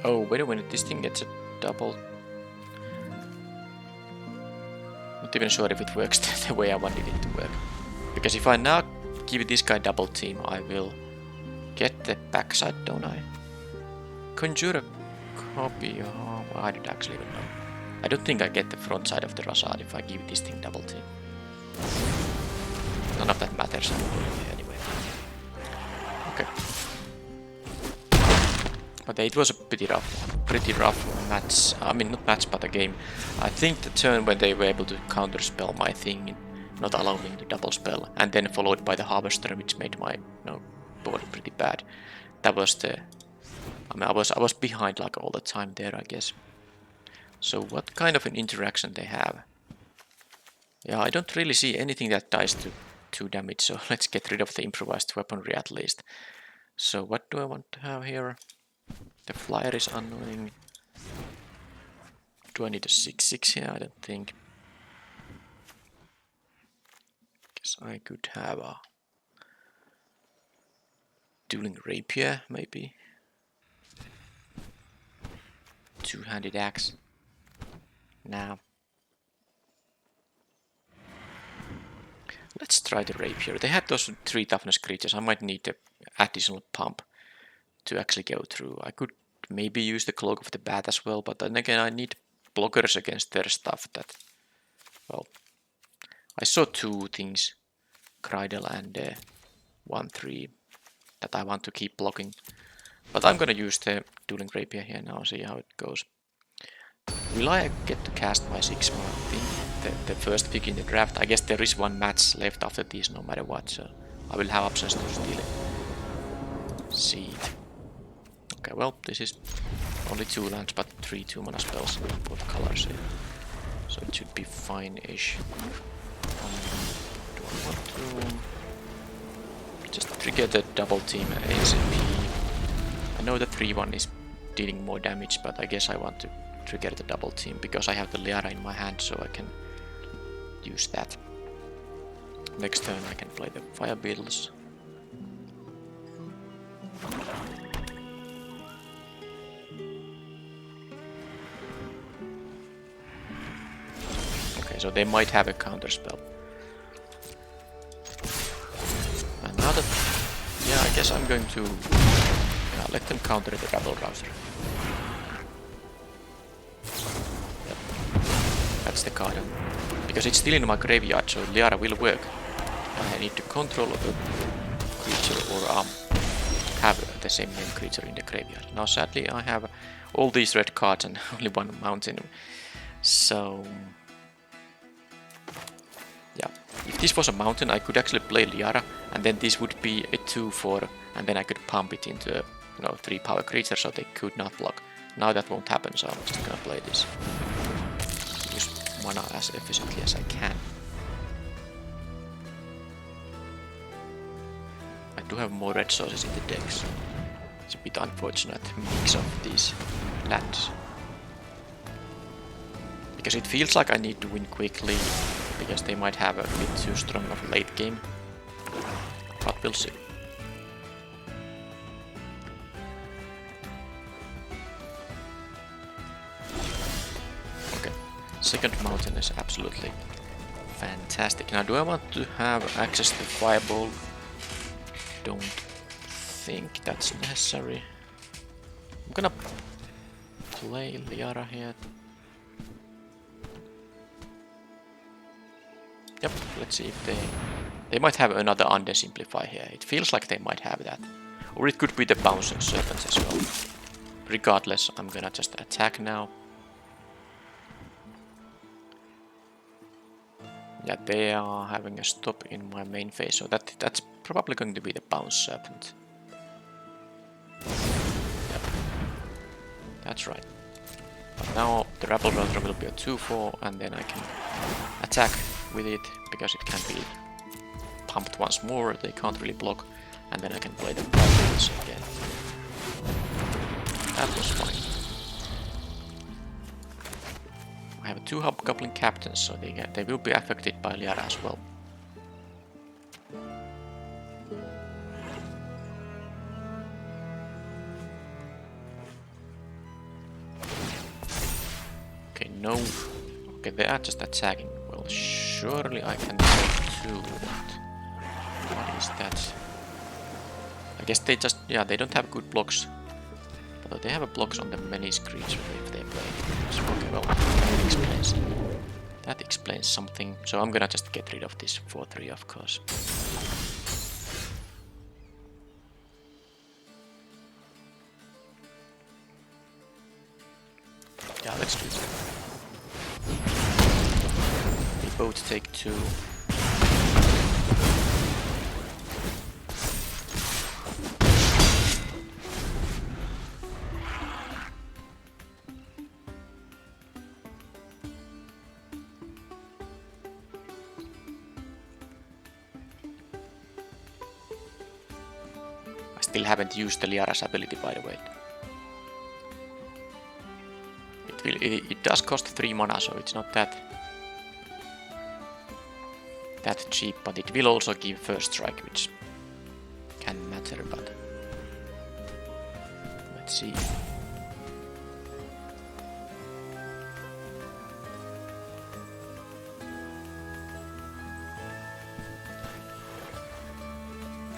Oh, wait a minute, this thing gets a double. Not even sure if it works the way I wanted it to work. Because if I now give this guy double team, I will get the backside, don't I? Conjure a copy. Oh, I don't actually even know. I don't think I get the front side of the Rasad if I give this thing double team. None of that matters anyway. Okay. But it was a pretty rough match. I mean, not match, but a game. I think the turn when they were able to counterspell my thing, not allowing me to double spell, and then followed by the Harvester, which made my board pretty bad. That was the. I mean, I was behind like all the time there, I guess. So what kind of an interaction they have? Yeah, I don't really see anything that dies to 2 damage, so let's get rid of the improvised weaponry at least. So what do I want to have here? The flyer is annoying. Do I need a 6/6 here? I don't think. Guess I could have a dueling rapier, maybe. 2-handed axe. Now. Let's try the rapier. They had those 3 toughness creatures. I might need the additional pump to actually go through. I could maybe use the Cloak of the Bat as well, but then again I need blockers against their stuff that, well, I saw 2 things, Cridle and 1/3, that I want to keep blocking. But I'm gonna use the Dueling Rapier here now, see how it goes. Will I get to cast my 6-mana thing, the first pick in the draft? I guess there is 1 match left after this no matter what, so I will have options to steal it. Seed. Okay, well, this is only 2 lands, but 3 2-mana spells, both colors here. So it should be fine-ish. Do I want to just trigger the double team ASAP? I know the 3/1 is dealing more damage, but I guess I want to trigger the double team because I have the Liara in my hand, so I can use that. Next turn I can play the Fire Beetles. Okay, so they might have a counter spell. And now that, yeah, I guess I'm going to let them counter the Rabble Rouser. Yep. That's the card. Because it's still in my graveyard, so Liara will work. And I need to control the creature or have the same name creature in the graveyard. Now sadly I have all these red cards and only 1 mountain. So yeah, if this was a mountain I could actually play Liara and then this would be a 2/4 and then I could pump it into a 3 power creature so they could not block. Now that won't happen, so I'm just gonna play this. Use mana as efficiently as I can. I do have more red sources in the deck, so it's a bit unfortunate mix of these lands. Because it feels like I need to win quickly, because they might have a bit too strong of a late game. But we'll see. Okay, second mountain is absolutely fantastic. Now do I want to have access to Fireball? Don't think that's necessary. I'm gonna play Liara here. Yep, let's see if they might have another Undesimplify here. It feels like they might have that. Or it could be the Bouncing Serpents as well. Regardless, I'm gonna just attack now. Yeah, they are having a stop in my main phase, so that's probably going to be the Bounce Serpent. Yep, that's right. But now the Rabble Rouser will be a 2/4, and then I can attack with it, because it can be pumped once more, they can't really block. And then I can play the Baldur again. That was fine. I have 2 Hobgoblin captains, so they will be affected by Liara as well. Okay, no. Okay, they are just attacking. Well, surely I can take 2. What is that? I guess they just, yeah, they don't have good blocks. But they have a blocks on the many creatures if they play. So, okay, well, that explains. That explains something. So I'm gonna just get rid of this 4-3, of course. Yeah, let's do it. We both take 2. Still haven't used the Liara's ability, by the way. It does cost 3 mana, so it's not that cheap, but it will also give first strike, which can matter, but let's see.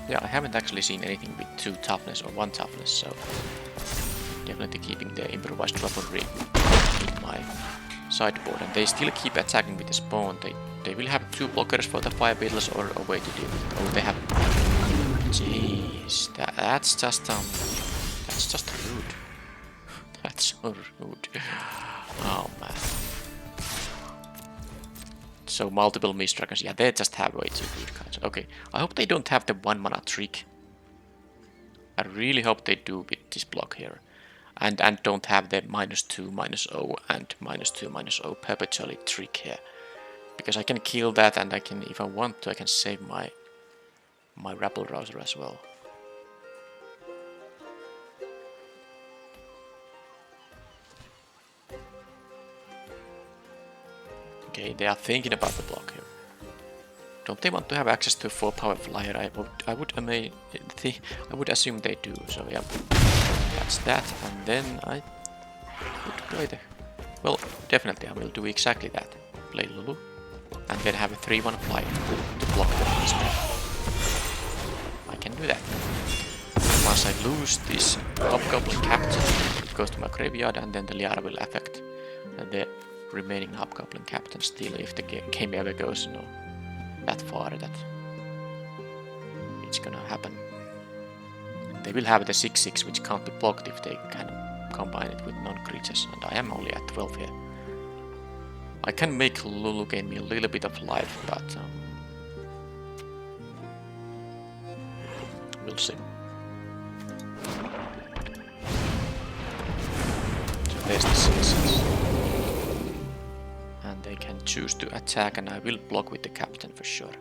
Yeah, I haven't actually seen anything with 2 toughness or 1 toughness, so definitely keeping the improvised weaponry in my sideboard. And they still keep attacking with the spawn. They will have 2 blockers for the fire beetles or a way to deal with it. Oh, they have. Jeez, that's just rude. That's so rude. Oh man. So multiple Mist Dragons, yeah, they just have way too good cards. Okay, I hope they don't have the 1 mana trick. I really hope they do with this block here. And don't have the -2/-0 and -2/-0 perpetually trick here. Because I can kill that, and I can, if I want to, I can save my Rabble Rouser as well. Okay, they are thinking about the block here. Don't they want to have access to a 4-power flyer? I would assume they do. So yeah, that's that. And then I would play the. Well, definitely I will do exactly that. Play Lulu, and then have a 3/1 flyer to block the Mist Dragon. I can do that. Once I lose this Hobgoblin captain, it goes to my graveyard, and then the Liara will affect the remaining Hobgoblin captain still if the game ever goes, you know, that far that it's gonna happen. They will have the 6/6 which can't be blocked if they can combine it with non-creatures, and I am only at 12 here. I can make Lulu gain me a little bit of life, but we'll see. So there's the 6/6. And they can choose to attack, and I will block with the captain for sure.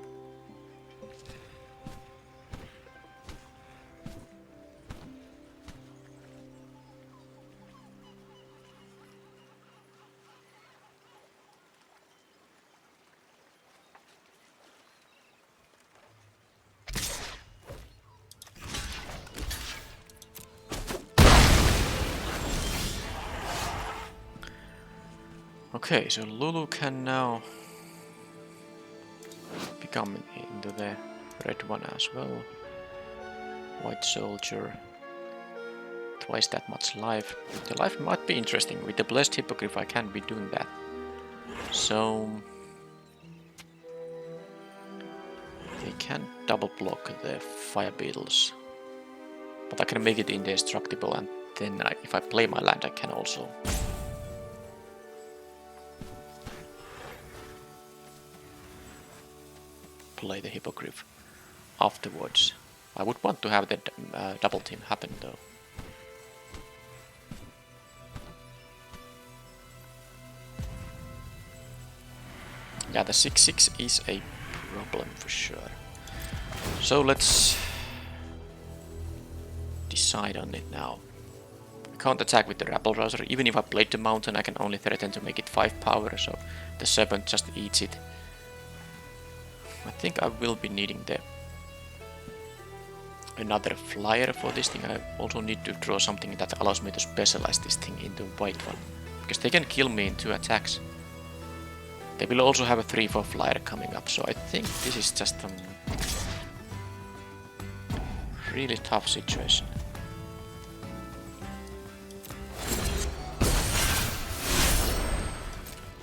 Okay, so Lulu can now become into the red one as well. White soldier. Twice that much life. The life might be interesting. With the blessed hippogriff I can be doing that. So they can double block the fire beetles. But I can make it indestructible, and then if I play my land I can also play the hippogriff afterwards. I would want to have the double team happen though. Yeah, the 6/6 is a problem for sure. So let's decide on it now. I can't attack with the Rabble Rouser. Even if I played the Mountain, I can only threaten to make it 5 power, so the Serpent just eats it. I think I will be needing another flyer for this thing. I also need to draw something that allows me to specialize this thing into white one. Because they can kill me in 2 attacks. They will also have a 3/4 flyer coming up, so I think this is just a really tough situation.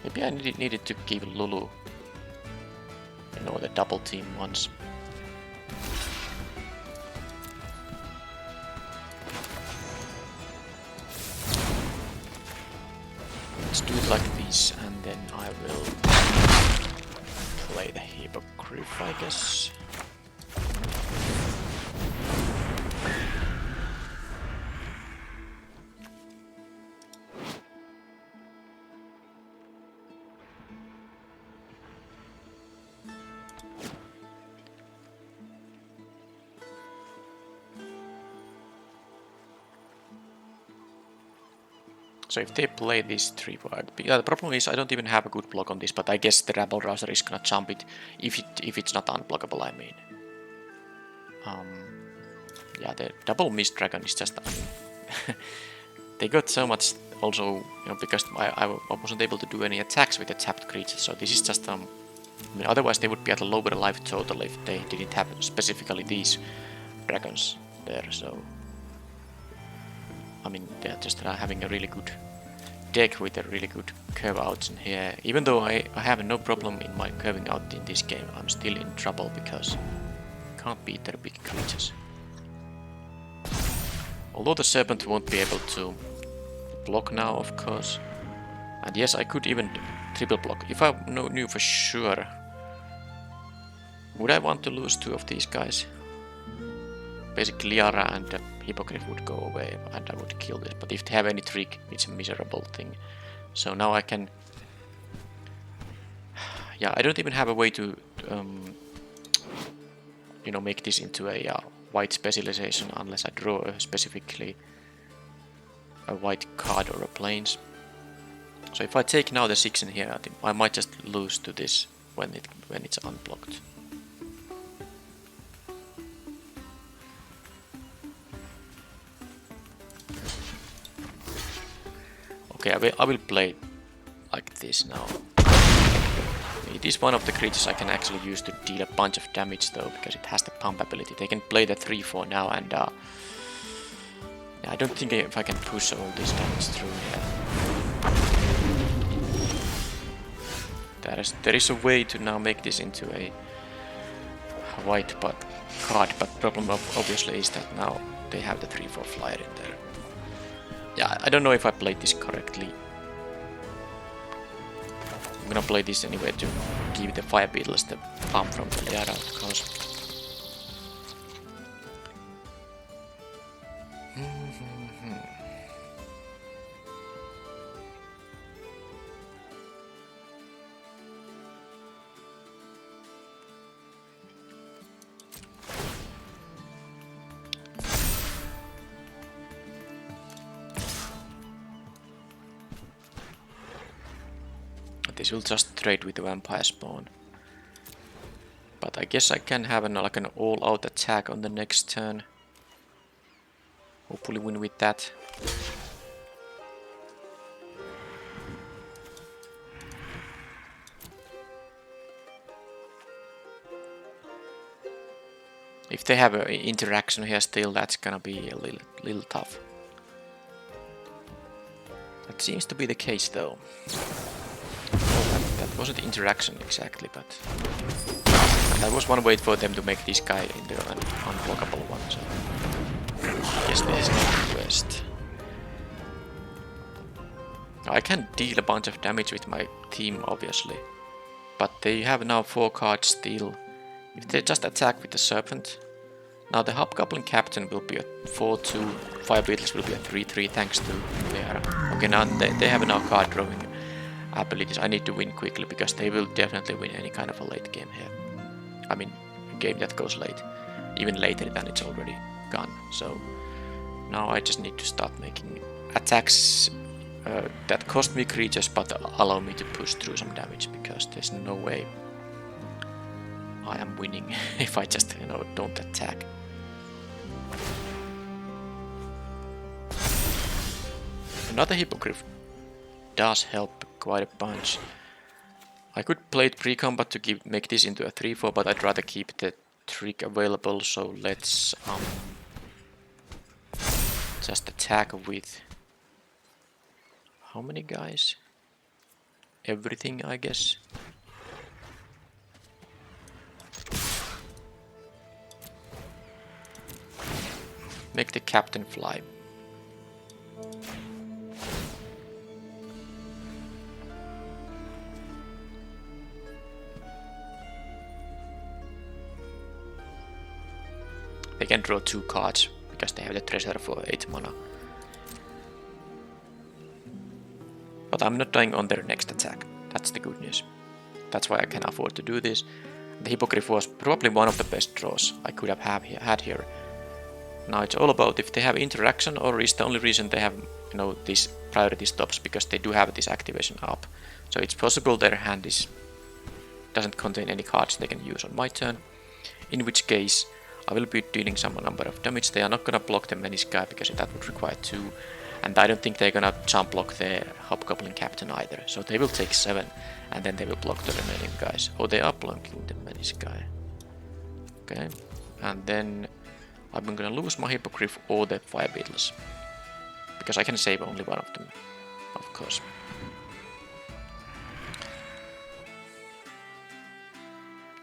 Maybe I needed to give Lulu, you know, the double team once. Let's do it like this, and then I will play the Hippogriff, I guess. So if they play this 3/4, yeah, the problem is I don't even have a good block on this, but I guess the Rabble Rouser is gonna jump it if it's not unblockable, I mean. Yeah, the double Mist Dragon is just, I mean, they got so much also, you know, because I wasn't able to do any attacks with the tapped creatures, so this is just, I mean, otherwise they would be at a lower life total if they didn't have specifically these dragons there, so. I mean, they're just having a really good deck with a really good curve outs in here. Even though I have no problem in my curving out in this game, I'm still in trouble because I can't beat their big creatures. Although the Serpent won't be able to block now, of course. And yes, I could even triple block. If I knew for sure, would I want to lose 2 of these guys? Basically, Liara and the Hippogriff would go away and I would kill this. But if they have any trick, it's a miserable thing. So now I can... Yeah, I don't even have a way to, you know, make this into a white specialization unless I draw specifically a white card or a plains. So if I take now the 6 in here, I might just lose to this when it's unblocked. Okay, I will play like this now. It is one of the creatures I can actually use to deal a bunch of damage though, because it has the pump ability. They can play the 3/4 now, and yeah, I don't think if I can push all this damage through here. There is a way to now make this into a white card, but problem obviously is that now they have the 3/4 flyer in there. Yeah, I don't know if I played this correctly. I'm gonna play this anyway to give the Fire Beetles the pump from the Liara, of course. This will just trade with the Vampire Spawn. But I guess I can have like an all-out attack on the next turn. Hopefully win with that. If they have an interaction here still, that's gonna be a little tough. That seems to be the case though. That wasn't interaction exactly, but that was one way for them to make this guy into an unblockable one, so I guess this is not the best. I can deal a bunch of damage with my team, obviously, but they have now 4 cards still. If they just attack with the Serpent, now the Hobgoblin Captain will be a 4/2, Fire Beetles will be a 3/3 thanks to their... Okay, now they have now card drawing abilities. I need to win quickly because they will definitely win any kind of a late game here. I mean, a game that goes late, even later than it's already gone. So Now I just need to start making attacks that cost me creatures but allow me to push through some damage, because there's no way I am winning if I just, you know, don't attack. Another Hippogriff does help quite a bunch. I could play it pre-combat to make this into a 3-4, but I'd rather keep the trick available, so let's just attack with... how many guys? Everything, I guess. Make the captain fly. They can draw 2 cards because they have the treasure for 8 mana. But I'm not dying on their next attack. That's the good news. That's why I can afford to do this. The Hippogriff was probably one of the best draws I could have had here. Now it's all about if they have interaction, or is the only reason they have, you know, these priority stops because they do have this activation up. So it's possible their hand doesn't contain any cards they can use on my turn. In which case I will be dealing some number of damage. They are not gonna block the Menace guy because that would require 2. And I don't think they're gonna jump block the Hobgoblin Captain either. So they will take 7 and then they will block the remaining guys. Oh, they are blocking the Menace guy. Okay. And then I'm gonna lose my Hippogriff or the Fire Beetles. Because I can save only one of them, of course.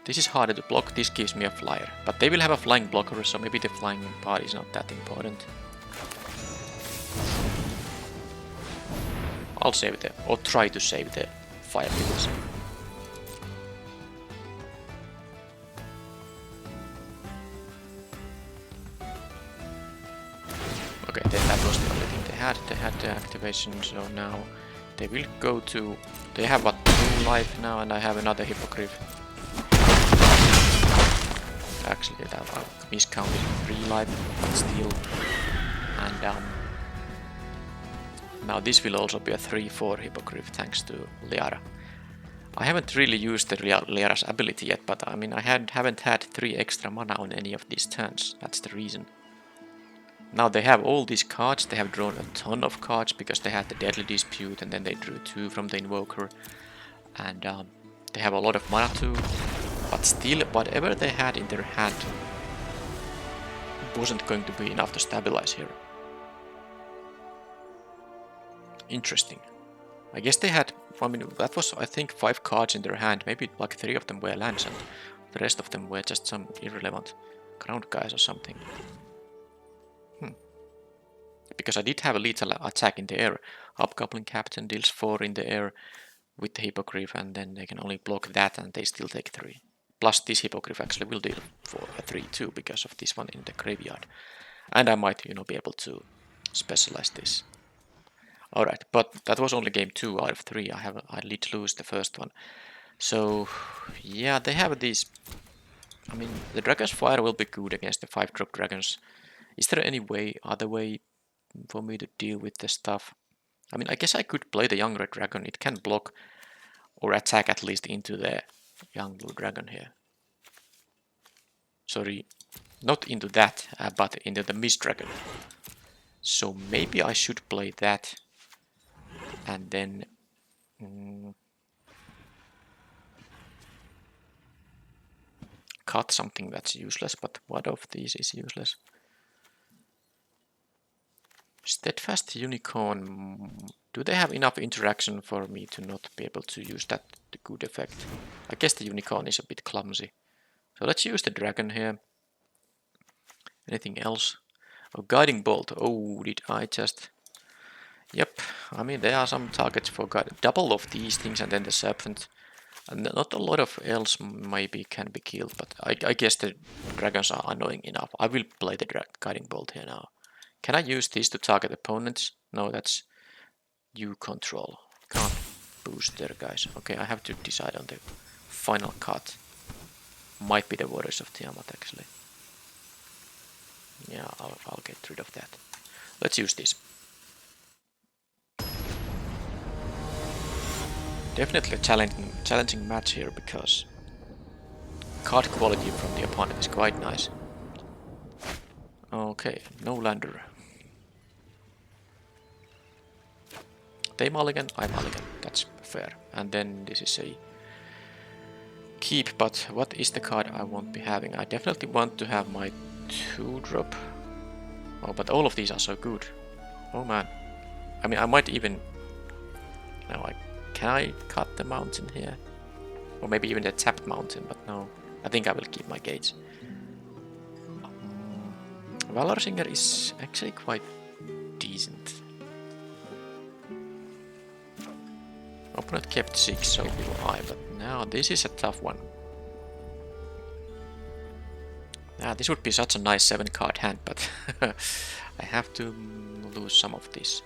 This is harder to block, this gives me a flyer. But they will have a flying blocker, so maybe the flying part is not that important. I'll save the, or try to save the Fire Beetles. Okay, then that was the only thing they had. They had the activation, so now they will go to... They have what, 2 life now, and I have another Hippogriff. Actually, that I miscounted 3 life, but still. And now this will also be a 3-4 Hippogriff thanks to Liara. I haven't really used the Liara's ability yet, but I mean I haven't had 3 extra mana on any of these turns. That's the reason. Now they have all these cards. They have drawn a ton of cards because they had the Deadly Dispute and then they drew 2 from the Invoker. And they have a lot of mana too. But still, whatever they had in their hand wasn't going to be enough to stabilize here. Interesting. I guess they had, I mean, that was, I think, 5 cards in their hand. Maybe like 3 of them were lands and the rest of them were just some irrelevant ground guys or something. Because I did have a lethal attack in the air. Hobgoblin Captain deals 4 in the air with the Hippogriff, and then they can only block that and they still take 3. Plus this Hippogriff actually will deal for a 3 too because of this one in the graveyard. And I might, you know, be able to specialize this. Alright, but that was only game 2 out of 3. I did lose the first one. So yeah, they have these. I mean, the Dragon's Fire will be good against the 5-drop dragons. Is there any other way for me to deal with the stuff? I mean, I guess I could play the young red dragon. It can block or attack at least into the young blue dragon here. Sorry, not into that, but into the mist dragon. So maybe I should play that and then cut something that's useless. But what of these is useless? Steadfast Unicorn, do they have enough interaction for me to not be able to use that to good effect? I guess the Unicorn is a bit clumsy. So let's use the dragon here. Anything else? Oh, Guiding Bolt. Oh, did I just... Yep, I mean there are some targets for double of these things and then the Serpent. And not a lot of else maybe can be killed, but I guess the dragons are annoying enough. I will play the Guiding Bolt here now. Can I use this to target opponents? No, that's you control. Can't boost there, guys. Okay, I have to decide on the final cut. Might be the Waters of Tiamat, actually. Yeah, I'll get rid of that. Let's use this. Definitely a challenging match here because card quality from the opponent is quite nice. Okay, no lander. They mulligan, I mulligan. That's fair. And then this is a keep, but what is the card I won't be having? I definitely want to have my 2-drop. Oh, but all of these are so good. Oh man. I mean, I might even... No, can I cut the mountain here? Or maybe even the tapped mountain, but no. I think I will keep my gates. Valor Singer is actually quite decent. Opponent kept 6, so will I, but now this is a tough one. This would be such a nice 7-card hand, but I have to lose some of this.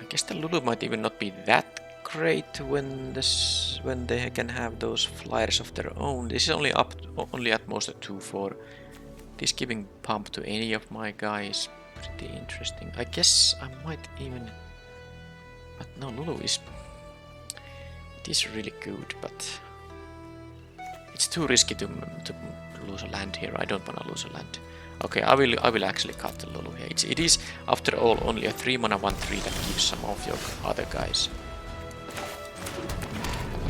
I guess the Lulu might even not be that great when they can have those flyers of their own. This is only at most a 2/4. This giving pump to any of my guys pretty interesting. I guess I might even... But no, Lulu is... It is really good, but... It's too risky to lose a land here. I don't want to lose a land. Okay, I will actually cut the Lulu here. It is, after all, only a 3-mana 1/3 that gives some of your other guys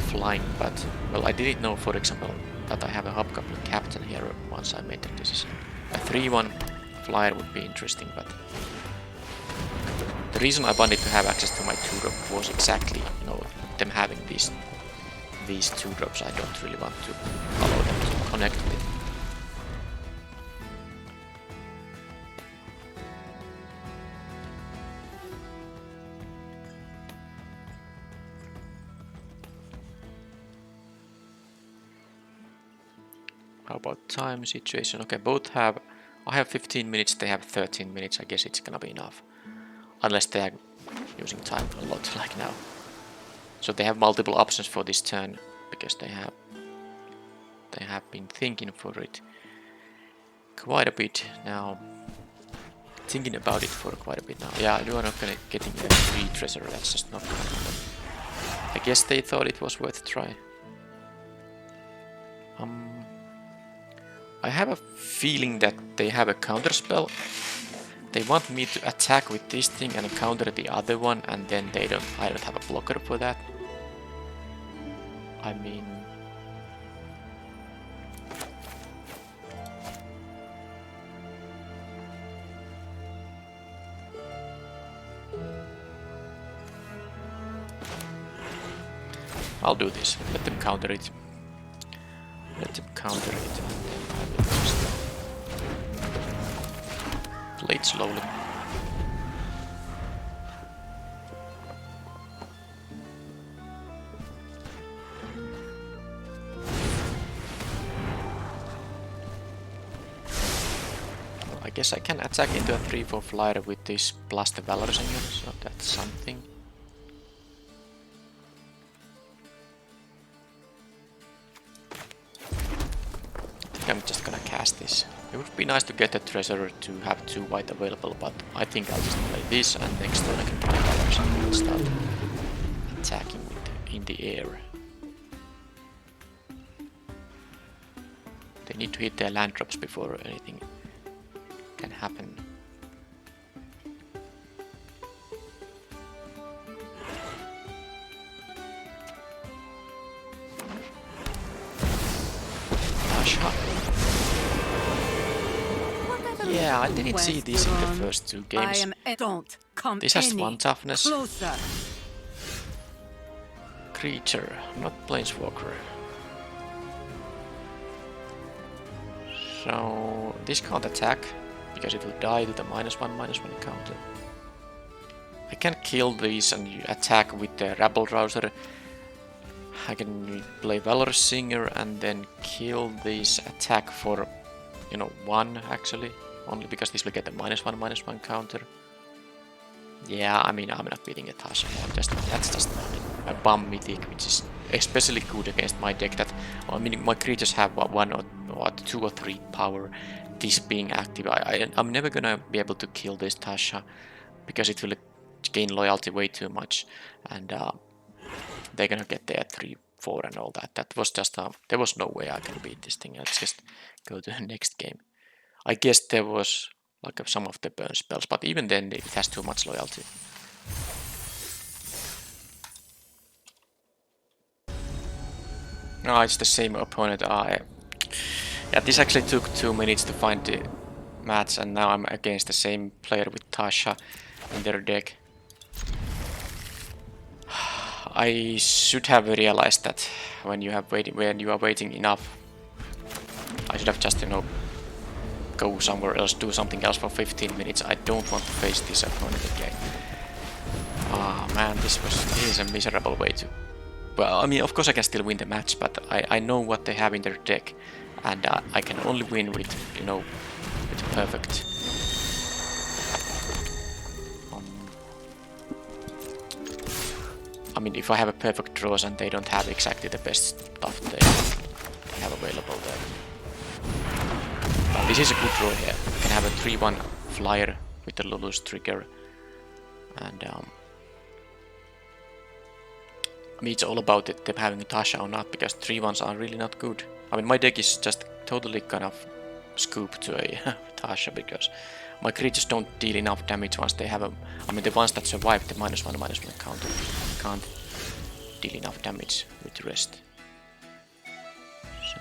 flying, but... Well, I didn't know, for example, that I have a Hobgoblin Captain here once I made that decision. A 3/1 flyer would be interesting, but... The reason I wanted to have access to my 2-drop was exactly, you know, them having these 2-drops. I don't really want to allow them to connect with. How about time situation? Okay, both have... I have 15 minutes, they have 13 minutes. I guess it's gonna be enough. Unless they are using time a lot, like now. So they have multiple options for this turn, because they have been thinking for it quite a bit now. Thinking about it for quite a bit now. Yeah, you are not gonna getting a free treasure, that's just not gonna happen. I guess they thought it was worth a try. I have a feeling that they have a counter spell. They want me to attack with this thing and counter the other one, and then I don't have a blocker for that. I mean... I'll do this. Let them counter it. Let them counter it, and then I will just play it slowly. Well, I guess I can attack into a 3/4 flyer with this plus the Valor Singer, so that's something. I'm just gonna cast this. It would be nice to get a treasure to have 2 white available, but I think I'll just play this, and next turn I can play colors and start attacking in the air. They need to hit their land drops before anything can happen. Yeah, I didn't see this in the first 2 games. This has 1 toughness. Creature, not planeswalker. So this can't attack because it will die to the -1/-1 counter. I can kill these and attack with the Rabble Rouser. I can play Valor Singer and then kill this attack for, you know, 1 actually. Only because this will get a -1/-1 counter. Yeah, I mean, I'm not beating a Tasha. That's just a bum mythic, which is especially good against my deck. That, well, I mean, my creatures have one or what, 2 or 3 power. This being active, I'm never gonna be able to kill this Tasha because it will gain loyalty way too much, and they're gonna get their 3, 4, and all that. That was just there was no way I can beat this thing. Let's just go to the next game. I guess there was like some of the burn spells, but even then it has too much loyalty. No, it's the same opponent. Yeah, this actually took 2 minutes to find the match, and now I'm against the same player with Tasha in their deck. I should have realized that when you are waiting enough, I should have just, you know, go somewhere else, do something else for 15 minutes. I don't want to face this opponent again. Ah man, this is a miserable way to... Well, I mean, of course I can still win the match, but I know what they have in their deck, and I can only win with, you know, with perfect... I mean, if I have a perfect draws and they don't have exactly the best stuff they have available there. But this is a good draw here. I can have a 3-1 flyer with the Lulu's trigger, and I mean, it's all about them having a Tasha or not, because 3-1s are really not good. I mean, my deck is just totally kind of scooped to a Tasha, because my creatures don't deal enough damage once they have a... I mean, the ones that survive the -1/-1 counter can't deal enough damage with the rest. So...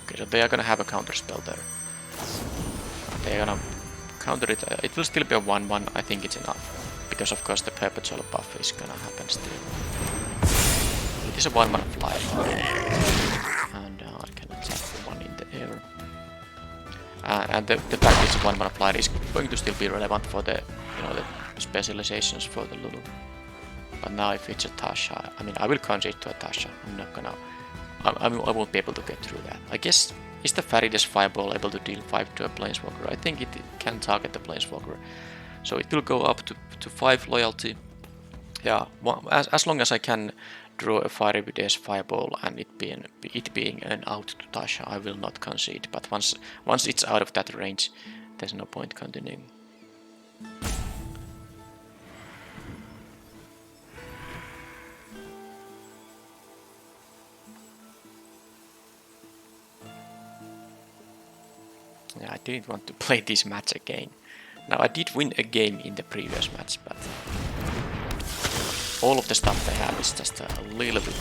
Okay, so they are gonna have a counter spell there. They are gonna counter it. It will still be a 1-1. I think it's enough, because of course the perpetual buff is gonna happen still. It is a 1-1 flyer, and I can attack one in the air. And the fact it's a 1-1 flyer is going to still be relevant for the, you know, the specializations for the Lulu. But now if it's a Tasha, I mean, I will concede to a Tasha. I'm not gonna... I won't be able to get through that. I guess, is the Farides Fireball able to deal 5 to a Planeswalker? I think it can target the Planeswalker. So it will go up to 5 loyalty. Yeah, as long as I can draw a Farides Fireball and it being an out to Tasha, I will not concede. But once it's out of that range, there's no point continuing. Yeah, I didn't want to play this match again. Now, I did win a game in the previous match, but all of the stuff they have is just a little bit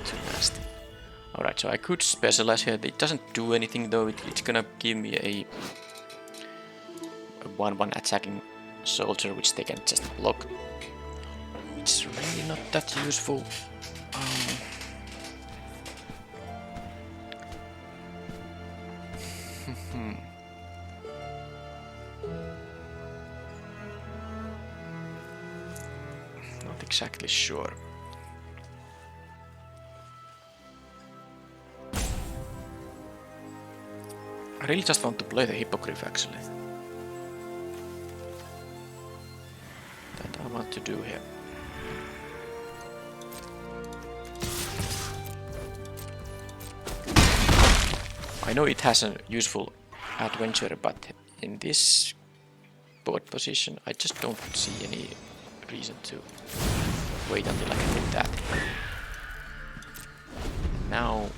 too nasty. Alright, so I could specialize here. It doesn't do anything though. It's gonna give me a 1-1 attacking soldier, which they can just block. It's really not that useful. Not exactly sure. I really just want to play the Hippogriff actually. That I want to do here. I know it has a useful adventure, but in this board position I just don't see any reason to wait until I can get that. Now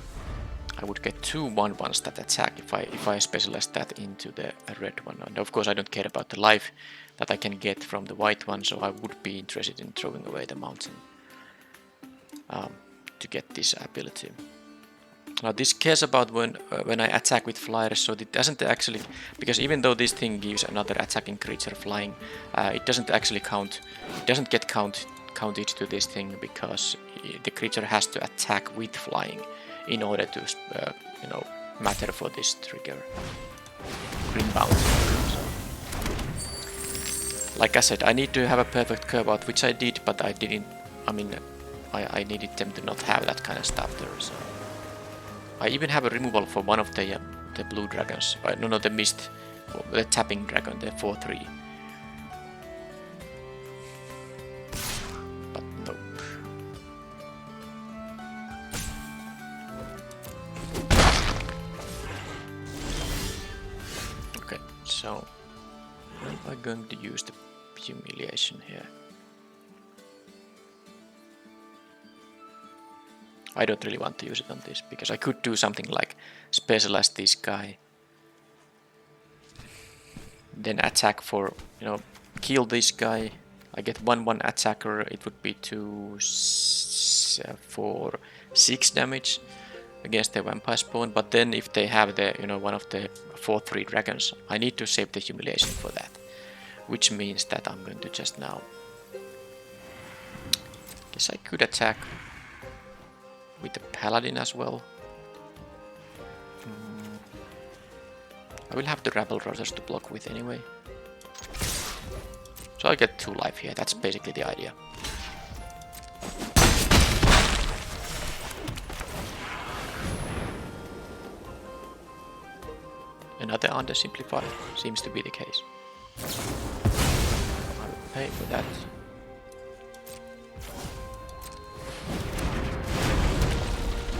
I would get 2 1-1s that attack if I specialize that into the red one. And of course I don't care about the life that I can get from the white one, so I would be interested in throwing away the mountain to get this ability. Now this cares about when I attack with flyers, so it doesn't actually, because even though this thing gives another attacking creature flying, it doesn't actually count. It doesn't get counted to this thing, because the creature has to attack with flying in order to you know, matter for this trigger. Grimbound. Like I said, I need to have a perfect curve out, which I did, but I didn't. I mean, I needed them to not have that kind of stuff there. So I even have a removal for one of the blue dragons. No, the mist, the tapping dragon, the 4/3. But nope. Okay, so am I going to use the humiliation here? I don't really want to use it on this, because I could do something like specialize this guy, then attack for, you know, kill this guy. I get 1/1 attacker, it would be 2 for 6 damage against the vampire spawn, but then if they have the, you know, one of the 4/3 dragons, I need to save the humiliation for that, which means that I'm going to just now, guess I could attack with the paladin as well. I will have the rabble routers to block with anyway, so I get 2 life here. That's basically the idea. Another undersimplify seems to be the case. I will pay for that.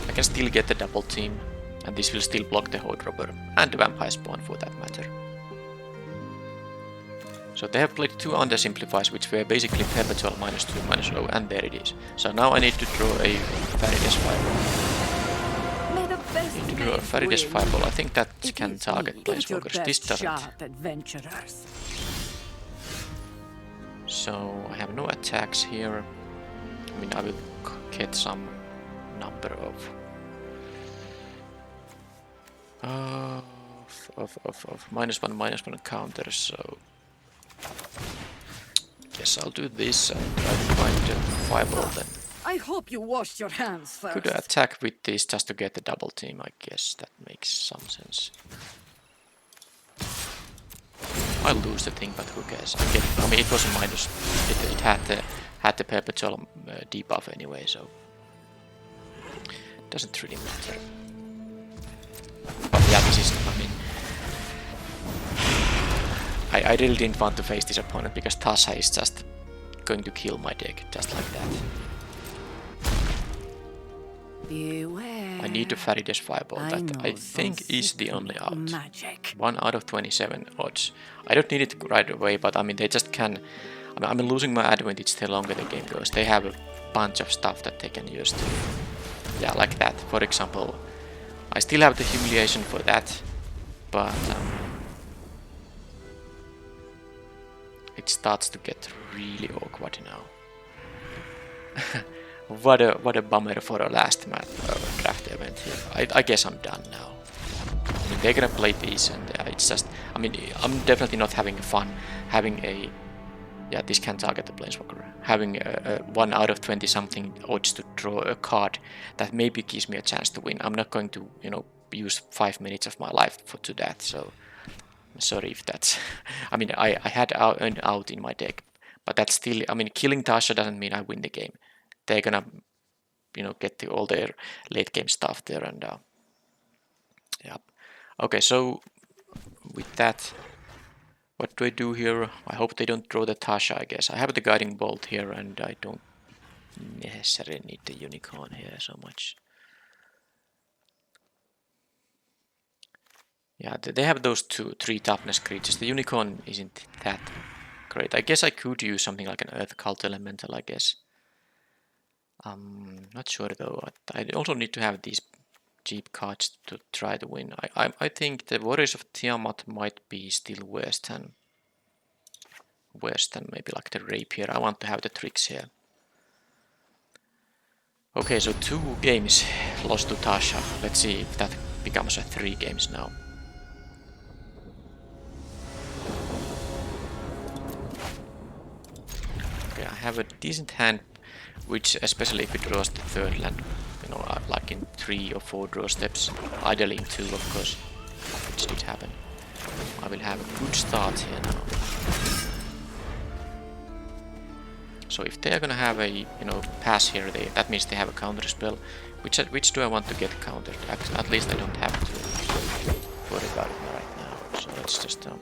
I can still get the double team, and this will still block the Horde Robber and the Vampire Spawn for that matter. So they have played 2 undersimplifies, which were basically perpetual -2, -0, and there it is. So now I need to draw a Faridas Fireball. Need to draw a Faridas Fireball. I think that can target Planeswalkers. This doesn't. So I have no attacks here. I mean, I will get some number of -1/-1 counters, so guess I'll do this and try to find a fireball then. I hope you washed your hands first. Could attack with this just to get the double team, I guess that makes some sense. I'll lose the thing, but who cares? I mean, it was a minus. It had the perpetual debuff anyway, so it doesn't really matter. But yeah, this is, I mean, I really didn't want to face this opponent, because Tasha is just going to kill my deck, just like that. Beware. I need to Faridas Fireball, that I think is the only out. Magic. 1 out of 27 odds. I don't need it right away, but I mean, they just can. I mean, I'm losing my advantage the longer the game goes. They have a bunch of stuff that they can use to, yeah, like that. For example, I still have the humiliation for that, but it starts to get really awkward now. What a bummer for a last draft event here. I guess I'm done now. I mean, they're gonna play these, and it's just, I mean, I'm definitely not having fun having a, yeah, this can target the Planeswalker, having a 1 out of 20 something odds to draw a card that maybe gives me a chance to win. I'm not going to, you know, use 5 minutes of my life to that, so I'm sorry if that's, I mean, I had an out in my deck, but that's still, I mean, killing Tasha doesn't mean I win the game. They're gonna, you know, get all their late game stuff there, and yeah. Okay, so with that, what do I do here? I hope they don't draw the Tasha, I guess. I have the Guiding Bolt here, and I don't necessarily need the Unicorn here so much. Yeah, they have those 3 toughness creatures. The Unicorn isn't that great. I guess I could use something like an Earth Cult Elemental, I guess. Not sure though. I also need to have these cheap cards to try to win. I think the Warriors of Tiamat might be still worse than maybe like the Rapier. I want to have the tricks here. Okay, so 2 games lost to Tasha. Let's see if that becomes a 3 games now. Okay, I have a decent hand, which, especially if it draws the 3rd land, you know, like in 3 or 4 draw steps, ideally in 2 of course, which did happen. I will have a good start here now. So if they are gonna have a, you know, pass here, that means they have a counter spell. Which do I want to get countered? At least I don't have to worry about it right now. So let's just have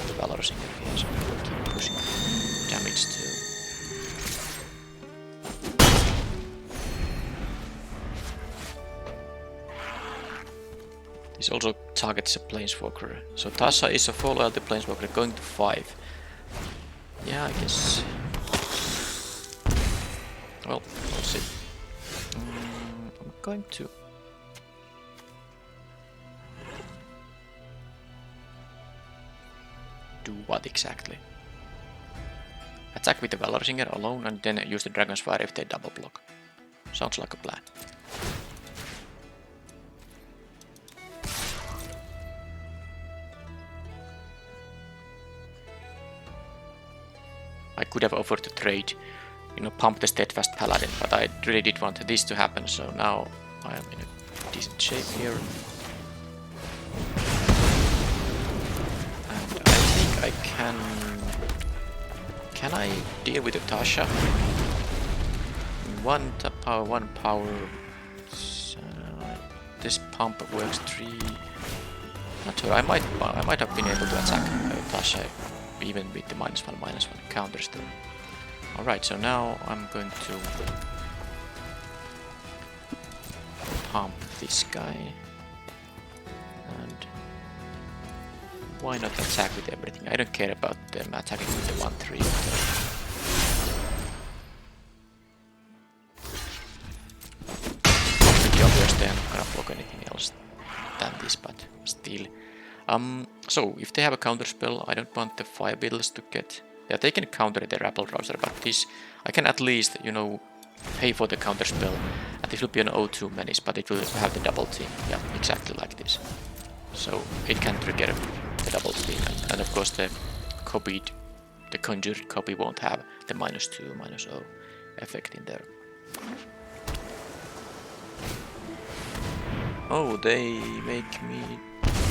the Baldur Singer here, so we'll keep pushing damage too. This also targets a Planeswalker. So Tasha is a 4 loyalty Planeswalker going to 5. Yeah, I guess. Well, we'll see. I'm going to... do what exactly? Attack with the Baldur Singer alone and then use the Dragon's Fire if they double block. Sounds like a plan. I could have offered to trade, you know, pump the Steadfast Paladin, but I really did want this to happen, so now I am in a decent shape here. And I think I can... Can I deal with the Tasha? 1 power, 1 power... this pump works 3... Not sure, I might have been able to attack Tasha even with the -1/-1 counters though. Alright, so now I'm going to pump this guy. And why not attack with everything? I don't care about them attacking with the 1/3. Pretty obvious they're not gonna block anything else than this, but still. So if they have a counter spell, I don't want the Fire Beetles to get... Yeah, they can counter the Rabble Rouser, but this I can at least, you know, pay for the counter spell. And this will be an O2 menace, but it will have the double team. Yeah, exactly like this. So it can trigger the double team, and of course the copied, the conjured copy won't have the -2, -0 effect in there. Oh, they make me...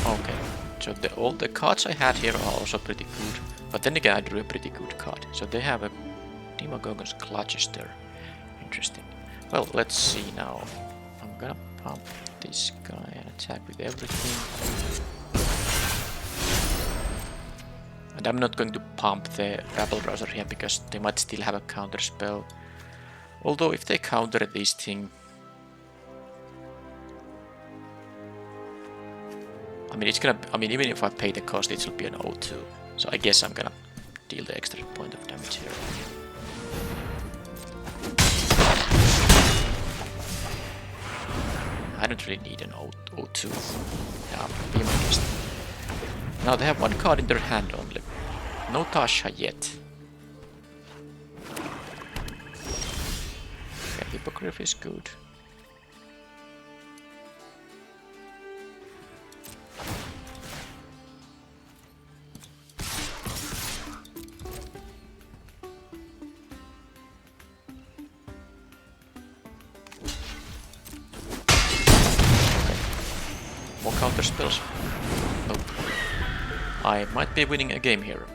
Okay. So all the cards I had here are also pretty good, but then again I drew a pretty good card. So they have a Demogorgon's Clutches there. Interesting. Well, let's see now. I'm gonna pump this guy and attack with everything. And I'm not going to pump the Rabble Rouser here because they might still have a counter spell. Although if they counter this thing... I mean, it's gonna... I mean, even if I pay the cost, it will be an O2. So I guess I'm gonna deal the extra point of damage here. I don't really need an O2. Yeah, be my guest. Now they have one card in their hand only. No Tasha yet. Okay, Hippogriff is good. More counter spells. Nope. I might be winning a game here.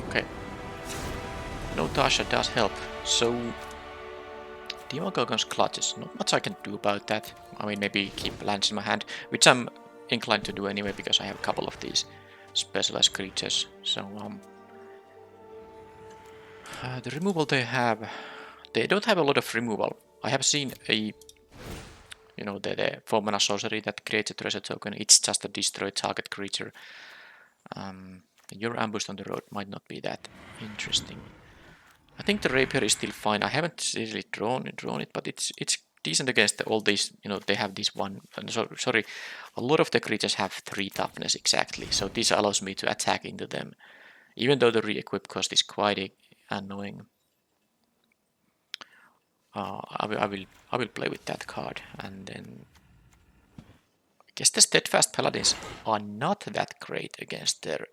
Okay. No Tasha does help. So Demogorgon's Clutches. Not much I can do about that. I mean, maybe keep lands in my hand, which I'm inclined to do anyway because I have a couple of these specialized creatures. So the removal they have, they don't have a lot of removal. I have seen a, you know, the 4-mana sorcery that creates a treasure token. It's just a destroy target creature. Your ambushed on the road might not be that interesting. I think the rapier is still fine. I haven't really drawn it, but it's decent against all these. You know, they have this one. Sorry, a lot of the creatures have 3 toughness exactly. So this allows me to attack into them, even though the re-equip cost is quite annoying. I will play with that card, and then I guess the Steadfast Paladins are not that great against their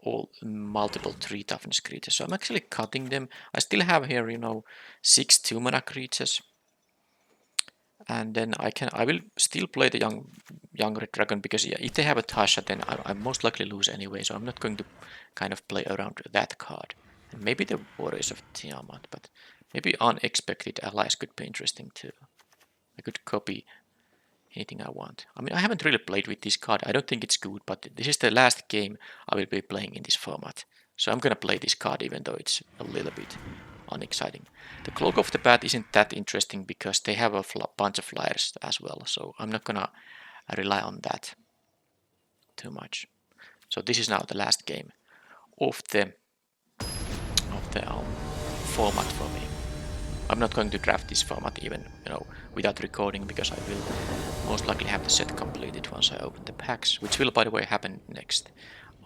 all multiple 3 toughness creatures, so I'm actually cutting them. I still have here, you know, 6 2-mana creatures, And then I will still play the young red dragon, because yeah, if they have a Tasha, then I most likely lose anyway, so I'm not going to kind of play around that card. And maybe the Warriors of Tiamat, but maybe unexpected allies could be interesting too. I could copy anything I want. I mean, I haven't really played with this card. I don't think it's good, but this is the last game I will be playing in this format. So I'm gonna play this card even though it's a little bit unexciting. The Cloak of the Bat isn't that interesting because they have a bunch of flyers as well, so I'm not gonna rely on that too much. So this is now the last game of the format for me. I'm not going to draft this format even, without recording, because I will most likely have the set completed once I open the packs, which will, by the way, happen next.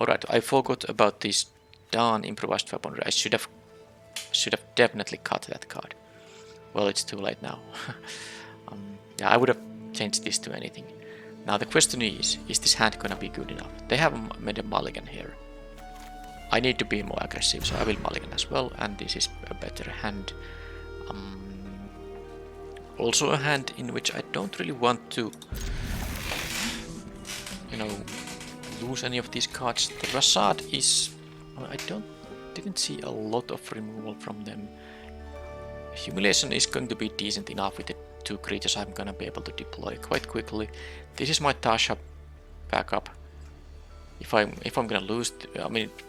Alright, I forgot about this Dawn improvised weaponry. I should have definitely cut that card. Well, it's too late now. Yeah, I would have changed this to anything. Now the question is this hand gonna be good enough? They have made a mulligan here. I need to be more aggressive, so I will mulligan as well, and this is a better hand. Also a hand in which I don't really want to, lose any of these cards. The Rasad is... I didn't see a lot of removal from them. Humiliation is going to be decent enough with the 2 creatures I'm gonna be able to deploy quite quickly. This is my Tasha backup. If I'm gonna lose,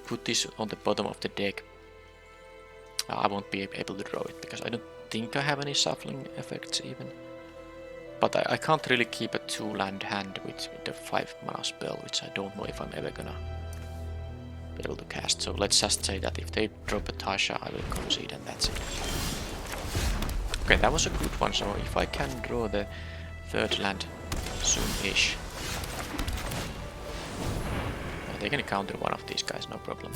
put this on the bottom of the deck, I won't be able to draw it because I don't think I have any shuffling effects even. But I can't really keep a 2-land hand with the 5 mana spell, which I don't know if I'm ever gonna be able to cast. So let's just say that if they drop a Tasha, I will concede, and that's it. Okay, that was a good one. So if I can draw the 3rd land soon-ish, they can counter one of these guys, no problem.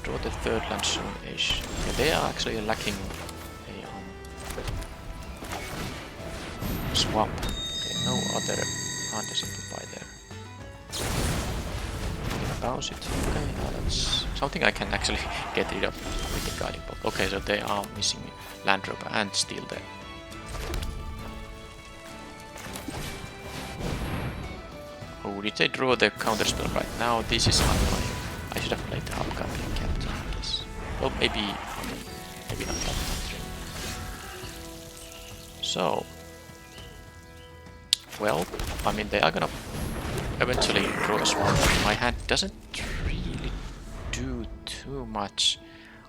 Draw the 3rd land soon-ish. Yeah, they are actually lacking a swamp. Okay, no other hand to simplify there. Bounce it. Okay, that's something I can actually get rid of with the guiding bolt. Okay, so they are missing land drop and steal there. Oh, did they draw the counter spell right now? This is annoying. I should have played the upcoming captain, I guess. Well, maybe not that much. So, well, they are gonna eventually draw a swamp. My hand doesn't really do too much.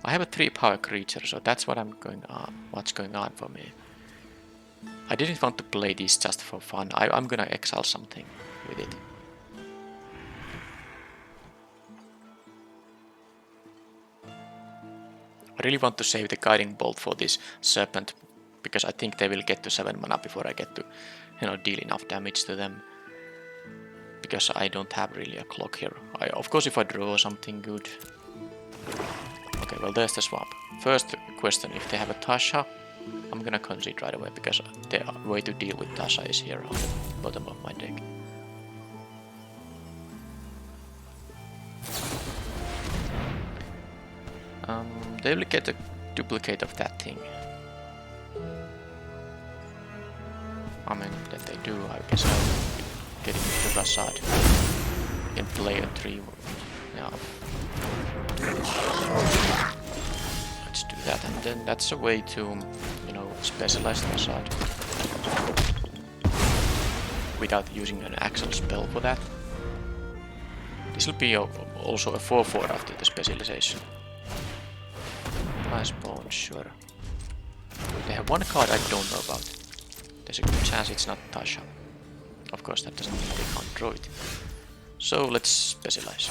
I have a 3-power creature, so that's what's going on for me. I didn't want to play this just for fun. I'm gonna exile something with it. I really want to save the guiding bolt for this serpent, because I think they will get to 7 mana before I get to, deal enough damage to them. Because I don't have really a clock here. Of course, if I draw something good. Okay, well, there's the swamp. First question: if they have a Tasha, I'm gonna concede right away, because the way to deal with Tasha is here on the bottom of my deck. They will get a duplicate of that thing. That they do, I guess I'll get into the Rasad and play a 3. Yeah. Let's do that, and then that's a way to, specialize the Rasad without using an actual spell for that. This will be also a 4/4 after the specialization. Nice bone, sure. They have one card I don't know about. There's a good chance it's not Tasha. Of course, that doesn't mean they can't draw it. So let's specialize.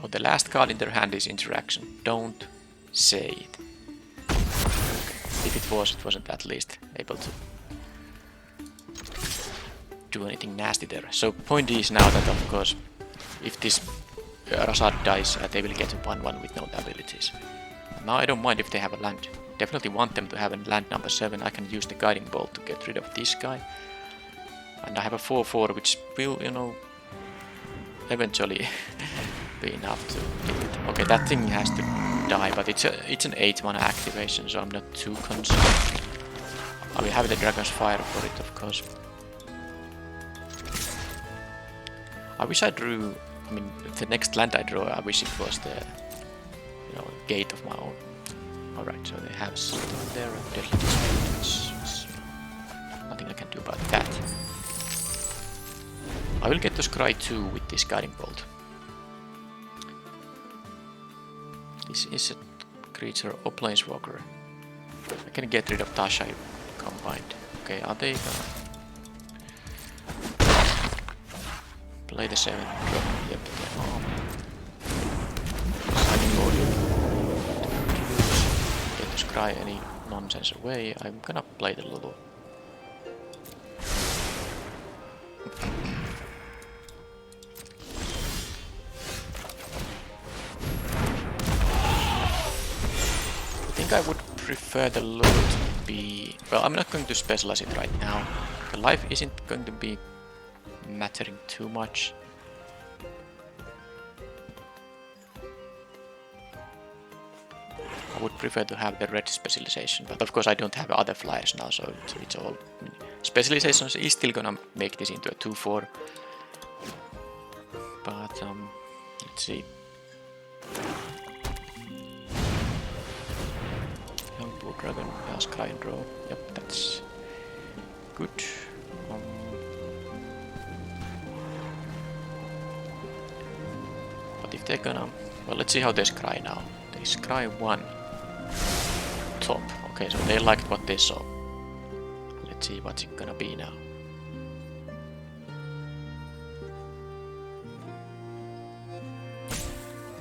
Oh, the last card in their hand is interaction. Don't say it. If it wasn't at least able to do anything nasty there. So point is now that, of course, if this Rasad dies, they will get a 1/1 with no abilities. Now I don't mind if they have a land. Definitely want them to have a land number 7. I can use the guiding bolt to get rid of this guy. And I have a 4/4 which will, eventually be enough to get it. Okay, that thing has to die, but it's an 8 mana activation, so I'm not too concerned. I will have the Dragon's Fire for it, of course. I wish I drew, I mean, the next land I draw, I wish it was the, you know, gate of my own. Alright, so they have something there, deadly dispute. Nothing I can do about that. I will get to scry 2 with this Guiding Bolt. This is a creature or planeswalker. I can get rid of Tasha combined. Okay, are they gonna play the 7 drop? Yep, they are. Signing Baldur. Get to scry any nonsense away. I'm gonna play the Lulu. I would prefer the loot to be... Well, I'm not going to specialize it right now. The life isn't going to be mattering too much. I would prefer to have the red specialization, but of course I don't have other flyers now, so it's all... Specialization is still gonna make this into a 2-4. But, let's see. Blue Dragon, Sky and draw. Yep, that's good. But if they're gonna... Well, let's see how they scry now. They scry 1. Top. Okay, so they liked what they saw. Let's see what's it gonna be now.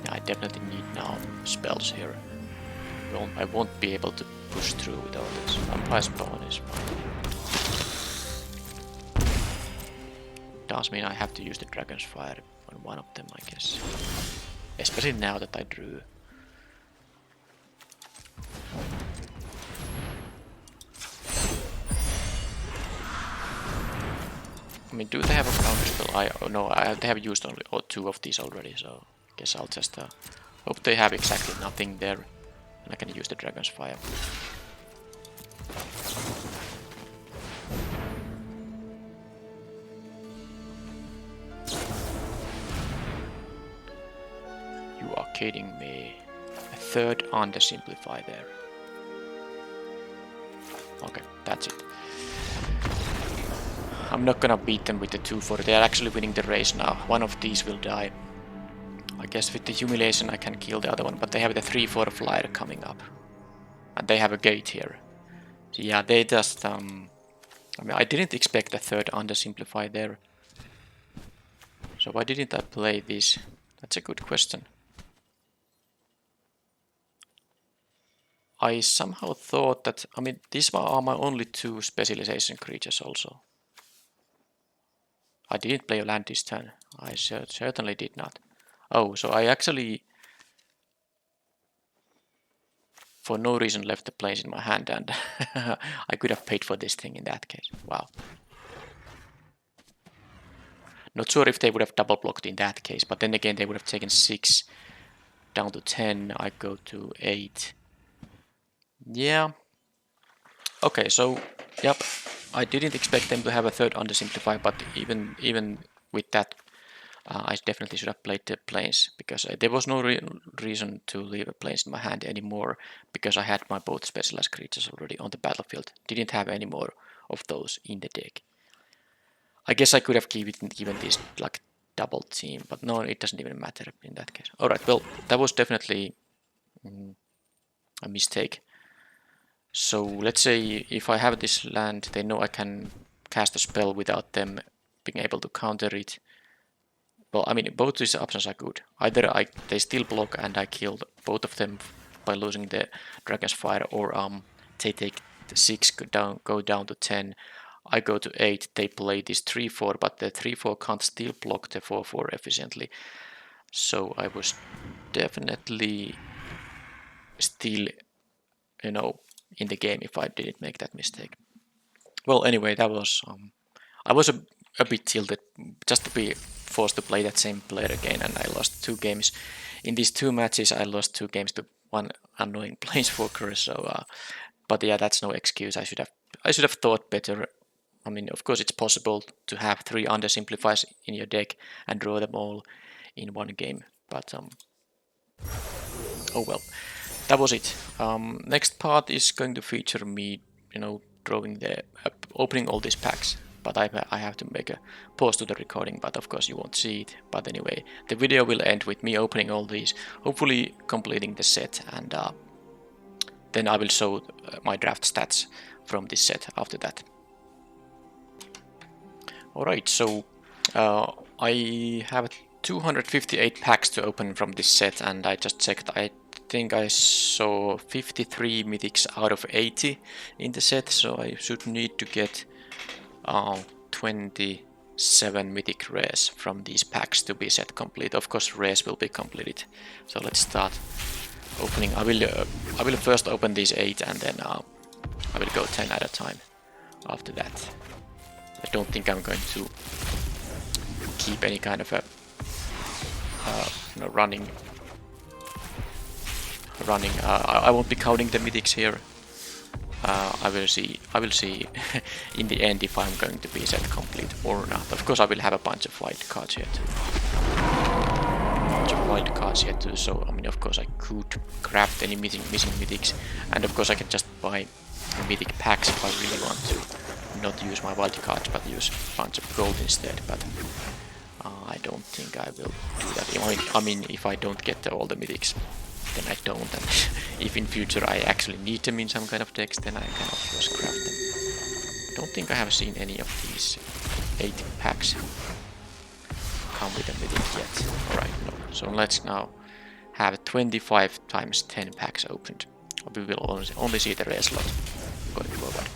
Yeah, I definitely need now spells here. I won't be able to push through with all this. Vampire Spawn is fine. Does mean I have to use the Dragon's Fire on one of them, I guess. Especially now that I drew. I mean, do they have a counterspell? Oh no, they have used only 2 of these already, so I guess I'll just hope they have exactly nothing there. And I can use the Dragon's Fire. You are kidding me. A 3rd undersimplify there. Okay, that's it. I'm not gonna beat them with the 2-4. They are actually winning the race now. One of these will die. I guess with the humiliation I can kill the other one, but they have the 3-4 flyer coming up. And they have a gate here. So yeah, they just... I mean, I didn't expect a 3rd undersimplify there. So why didn't I play this? That's a good question. I somehow thought that... I mean, these are my only 2 specialization creatures also. I didn't play a land this turn. I certainly did not. Oh, so I actually, for no reason, left the planes in my hand, and I could have paid for this thing in that case. Wow. Not sure if they would have double blocked in that case, but then again they would have taken 6 down to 10. I go to 8. Yeah. Okay, so yep, I didn't expect them to have a 3rd undersimplify, but even with that. I definitely should have played the planes, because there was no reason to leave a planes in my hand anymore, because I had my both specialized creatures already on the battlefield. Didn't have any more of those in the deck. I guess I could have given this like double team, but no, it doesn't even matter in that case. Alright, well, that was definitely a mistake. So let's say if I have this land, they know I can cast a spell without them being able to counter it. Well, I mean, both these options are good. Either they still block and I killed both of them by losing the Dragon's Fire, or they take the 6, go down to 10. I go to 8, they play this 3-4, but the 3-4 can't still block the 4-4 efficiently. So I was definitely still, you know, in the game if I didn't make that mistake. Well, anyway, that was... I was a bit tilted just to be forced to play that same player again, and I lost 2 games. In these 2 matches, I lost 2 games to one annoying planeswalker. So, but yeah, that's no excuse. I should have thought better. I mean, of course, it's possible to have 3 undersimplifies in your deck and draw them all in one game, but oh well. That was it. Next part is going to feature me, drawing opening all these packs. But I have to make a pause to the recording, but of course you won't see it. But anyway, the video will end with me opening all these, hopefully completing the set, and then I will show my draft stats from this set after that. Alright, so I have 258 packs to open from this set, and I just checked. I think I saw 53 mythics out of 80 in the set, so I should need to get 27 mythic rares from these packs to be set complete. Of course, rares will be completed. So let's start opening. I will first open these 8, and then I will go 10 at a time after that. I don't think I'm going to keep any kind of a running. I won't be counting the mythics here. I will see in the end if I'm going to be set complete or not. Of course, I will have a bunch of wild cards here too. So I mean, of course, I could craft any missing mythics, and of course, I can just buy mythic packs if I really want to not use my wild cards, but use a bunch of gold instead. But I don't think I will do that. I mean, if I don't get all the mythics, then I don't, and if in future I actually need them in some kind of decks, then I can of course craft them. I don't think I have seen any of these 8 packs come with a mythic yet. Alright, no. So let's now have 25 times 10 packs opened. We will only see the rare slot going forward.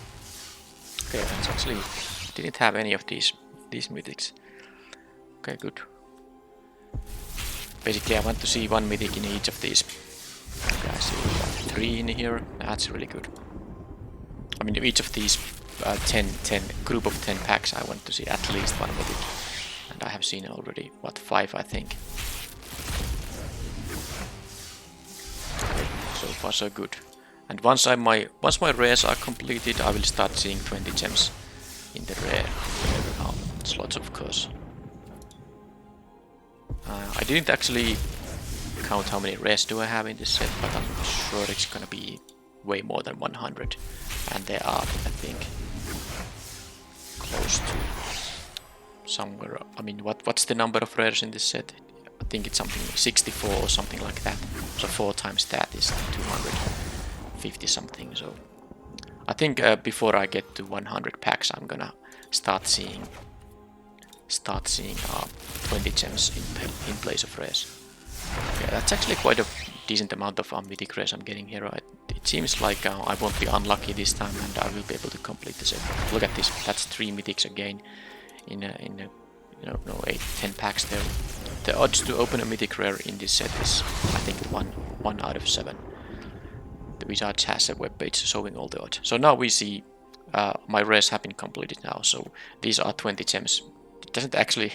Okay, that's actually didn't have any of these mythics. Okay, good. Basically, I want to see 1 mythic in each of these. Okay, I see 3 in here. That's really good. I mean, each of these 10 group of 10 packs, I want to see at least 1 mythic. And I have seen already, what, 5, I think. Okay, so far so good. And once my rares are completed, I will start seeing 20 gems in the rare slots, of course. I didn't actually count how many rares do I have in this set, but I'm sure it's gonna be way more than 100. And there are, I think, close to somewhere. I mean, what's the number of rares in this set? I think it's something like 64 or something like that. So 4 times that is 250 something. So I think before I get to 100 packs, I'm gonna start seeing 20 gems in place of rares. Okay, that's actually quite a decent amount of mythic rares I'm getting here. It seems like I won't be unlucky this time, and I will be able to complete the set. Look at this, that's 3 mythics again in 8-10 packs there. The odds to open a mythic rare in this set is, I think, 1 out of 7. The Wizards has a webpage showing all the odds. So now we see my rares have been completed now. So these are 20 gems. It doesn't actually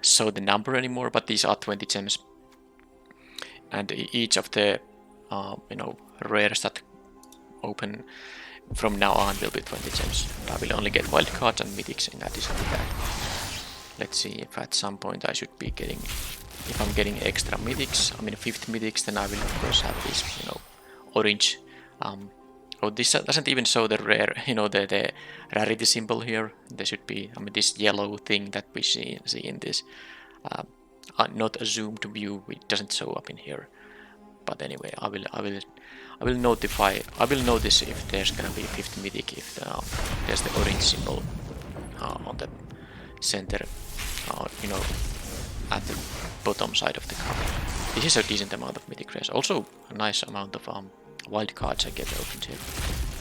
show the number anymore, but these are 20 gems. And each of the rares that open from now on will be 20 gems. I will only get wild cards and mythics in addition to that. Let's see if at some point I should be getting, if I'm getting extra mythics, I mean 50 mythics, then I will of course have this, orange. Oh, this doesn't even show the rare, the rarity symbol here. There should be, I mean, this yellow thing that we see in this not a zoomed view. It doesn't show up in here. But anyway, I will notice if there's gonna be 50 mythic if there's the orange symbol on the center, at the bottom side of the card. This is a decent amount of mythic rares. Also, a nice amount of wild cards I get opened here.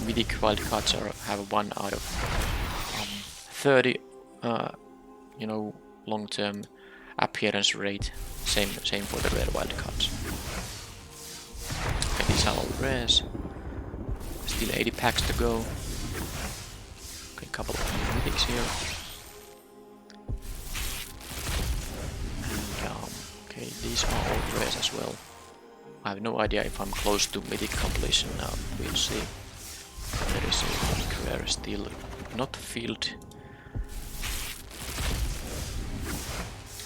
Mythic wild cards have 1 out of 30, long-term appearance rate. Same for the rare wild cards. Okay, these are all rares. Still 80 packs to go. Okay, couple of mythics here. Okay, these are all rares as well. I have no idea if I'm close to mythic completion now. We'll see. There is a mythic rare still not filled.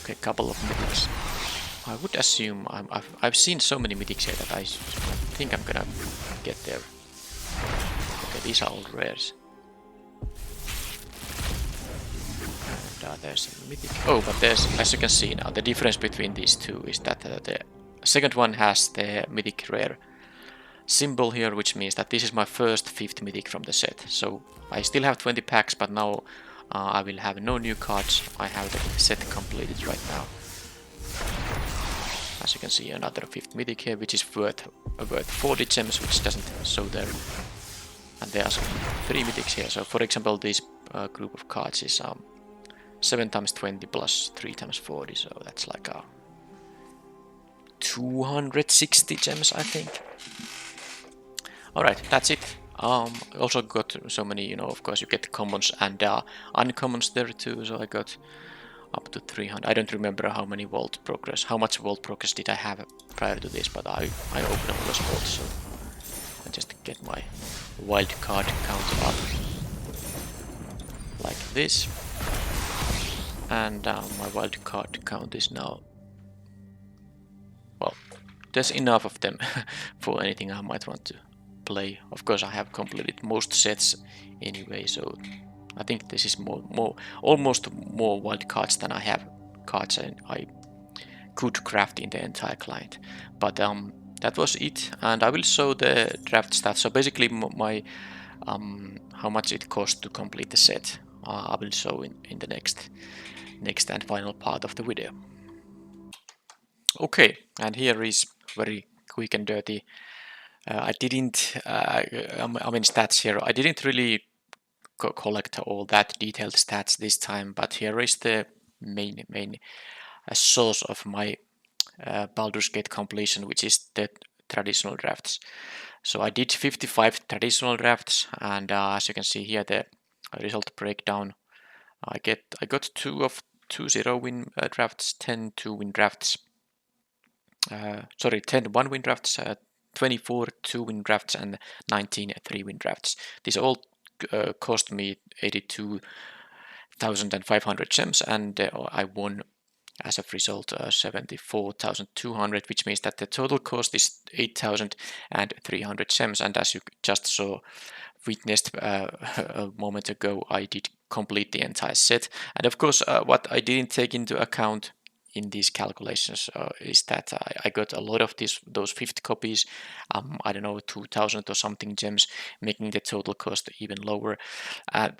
Okay, couple of mythics. I would assume I've seen so many mythics here that I think I'm gonna get there. Okay, these are all rares. And there's a mythic. Oh, but there's, as you can see now, the difference between these two is that the second one has the mythic rare symbol here, which means that this is my first 5th mythic from the set. So I still have 20 packs, but now I will have no new cards. I have the set completed right now. As you can see, another 5th mythic here, which is worth 40 gems, which doesn't show there. And there are some 3 mythics here. So for example, this group of cards is 7 times 20 plus 3 times 40, so that's like 260 gems, I think. Alright, that's it. Also got so many, you know, of course you get commons and uncommons there too, so I got up to 300. I don't remember how much vault progress did I have prior to this, but I opened up those vaults, so I just get my wild card count up like this. And my wild card count is now, well, there's enough of them for anything I might want to play. Of course, I have completed most sets anyway, so I think this is almost more wild cards than I have cards I could craft in the entire client. But that was it, and I will show the draft stats. So basically, my how much it costs to complete the set. I will show in the next and final part of the video. Okay, and here is very quick and dirty. I didn't, stats here. I didn't really collect all that detailed stats this time, but here is the main source of my Baldur's Gate completion, which is the traditional drafts. So I did 55 traditional drafts, and as you can see here, the result breakdown. I got 2 0-win drafts, 10 2-win drafts. 10 1-win drafts, 24 2-win drafts, and 19 3-win drafts. These all cost me 82,500 gems, and I won as a result 74,200, which means that the total cost is 8,300 gems. And as you just witnessed a moment ago, I did complete the entire set. And of course, what I didn't take into account in these calculations is that I got a lot of those 5th copies, I don't know, 2,000 or something gems, making the total cost even lower.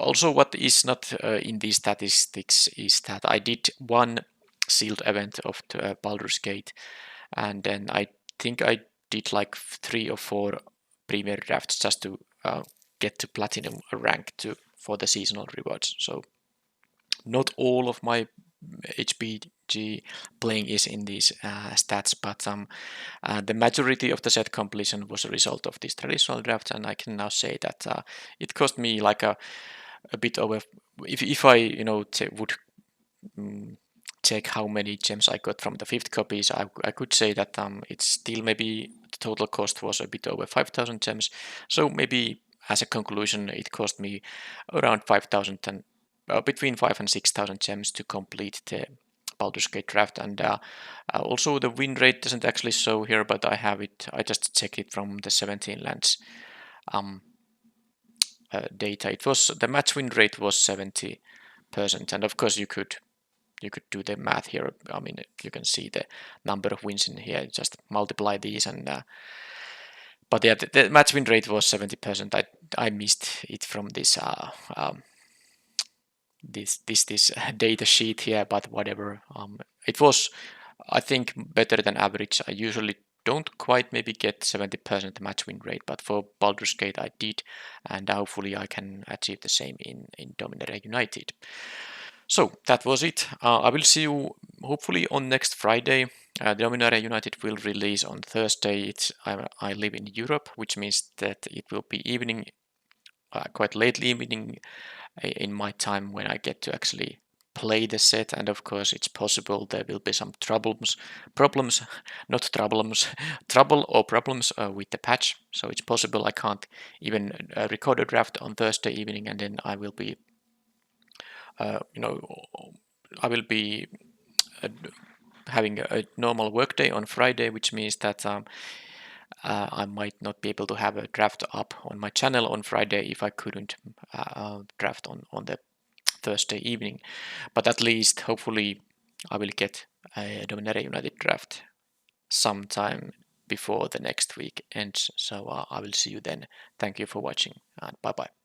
Also, what is not in these statistics is that I did one sealed event of Baldur's Gate, and then I think I did like 3 or 4 premier drafts just to get to platinum rank for the seasonal rewards. So not all of my HBG playing is in these stats, but the majority of the set completion was a result of these traditional drafts, and I can now say that it cost me like a bit over. If I would check how many gems I got from the 5th copies, I could say that it's still maybe the total cost was a bit over 5,000 gems. So maybe as a conclusion, it cost me around 5,000 and between 5,000 and 6,000 gems to complete the Baldur's Gate draft. And also the win rate doesn't actually show here, but I have it. I just checked it from the 17 lands data. It was the match win rate was 70%, and of course you could do the math here. I mean, you can see the number of wins in here. Just multiply these, and but yeah, the match win rate was 70%. I missed it from this this data sheet here, but whatever. It was, I think, better than average. I usually don't quite maybe get 70% match win rate, but for Baldur's Gate I did, and hopefully I can achieve the same in Dominaria United. So that was it. I will see you hopefully on next Friday. Dominaria United will release on Thursday. I live in Europe, which means that it will be evening, quite late evening in my time when I get to actually play the set, and of course it's possible there will be some trouble or problems with the patch. So it's possible I can't even record a draft on Thursday evening, and then I will be uh, having a normal workday on Friday, which means that I might not be able to have a draft up on my channel on Friday if I couldn't draft on the Thursday evening. But at least, hopefully, I will get a Dominaria United draft sometime before the next week ends. So I will see you then. Thank you for watching, and bye bye.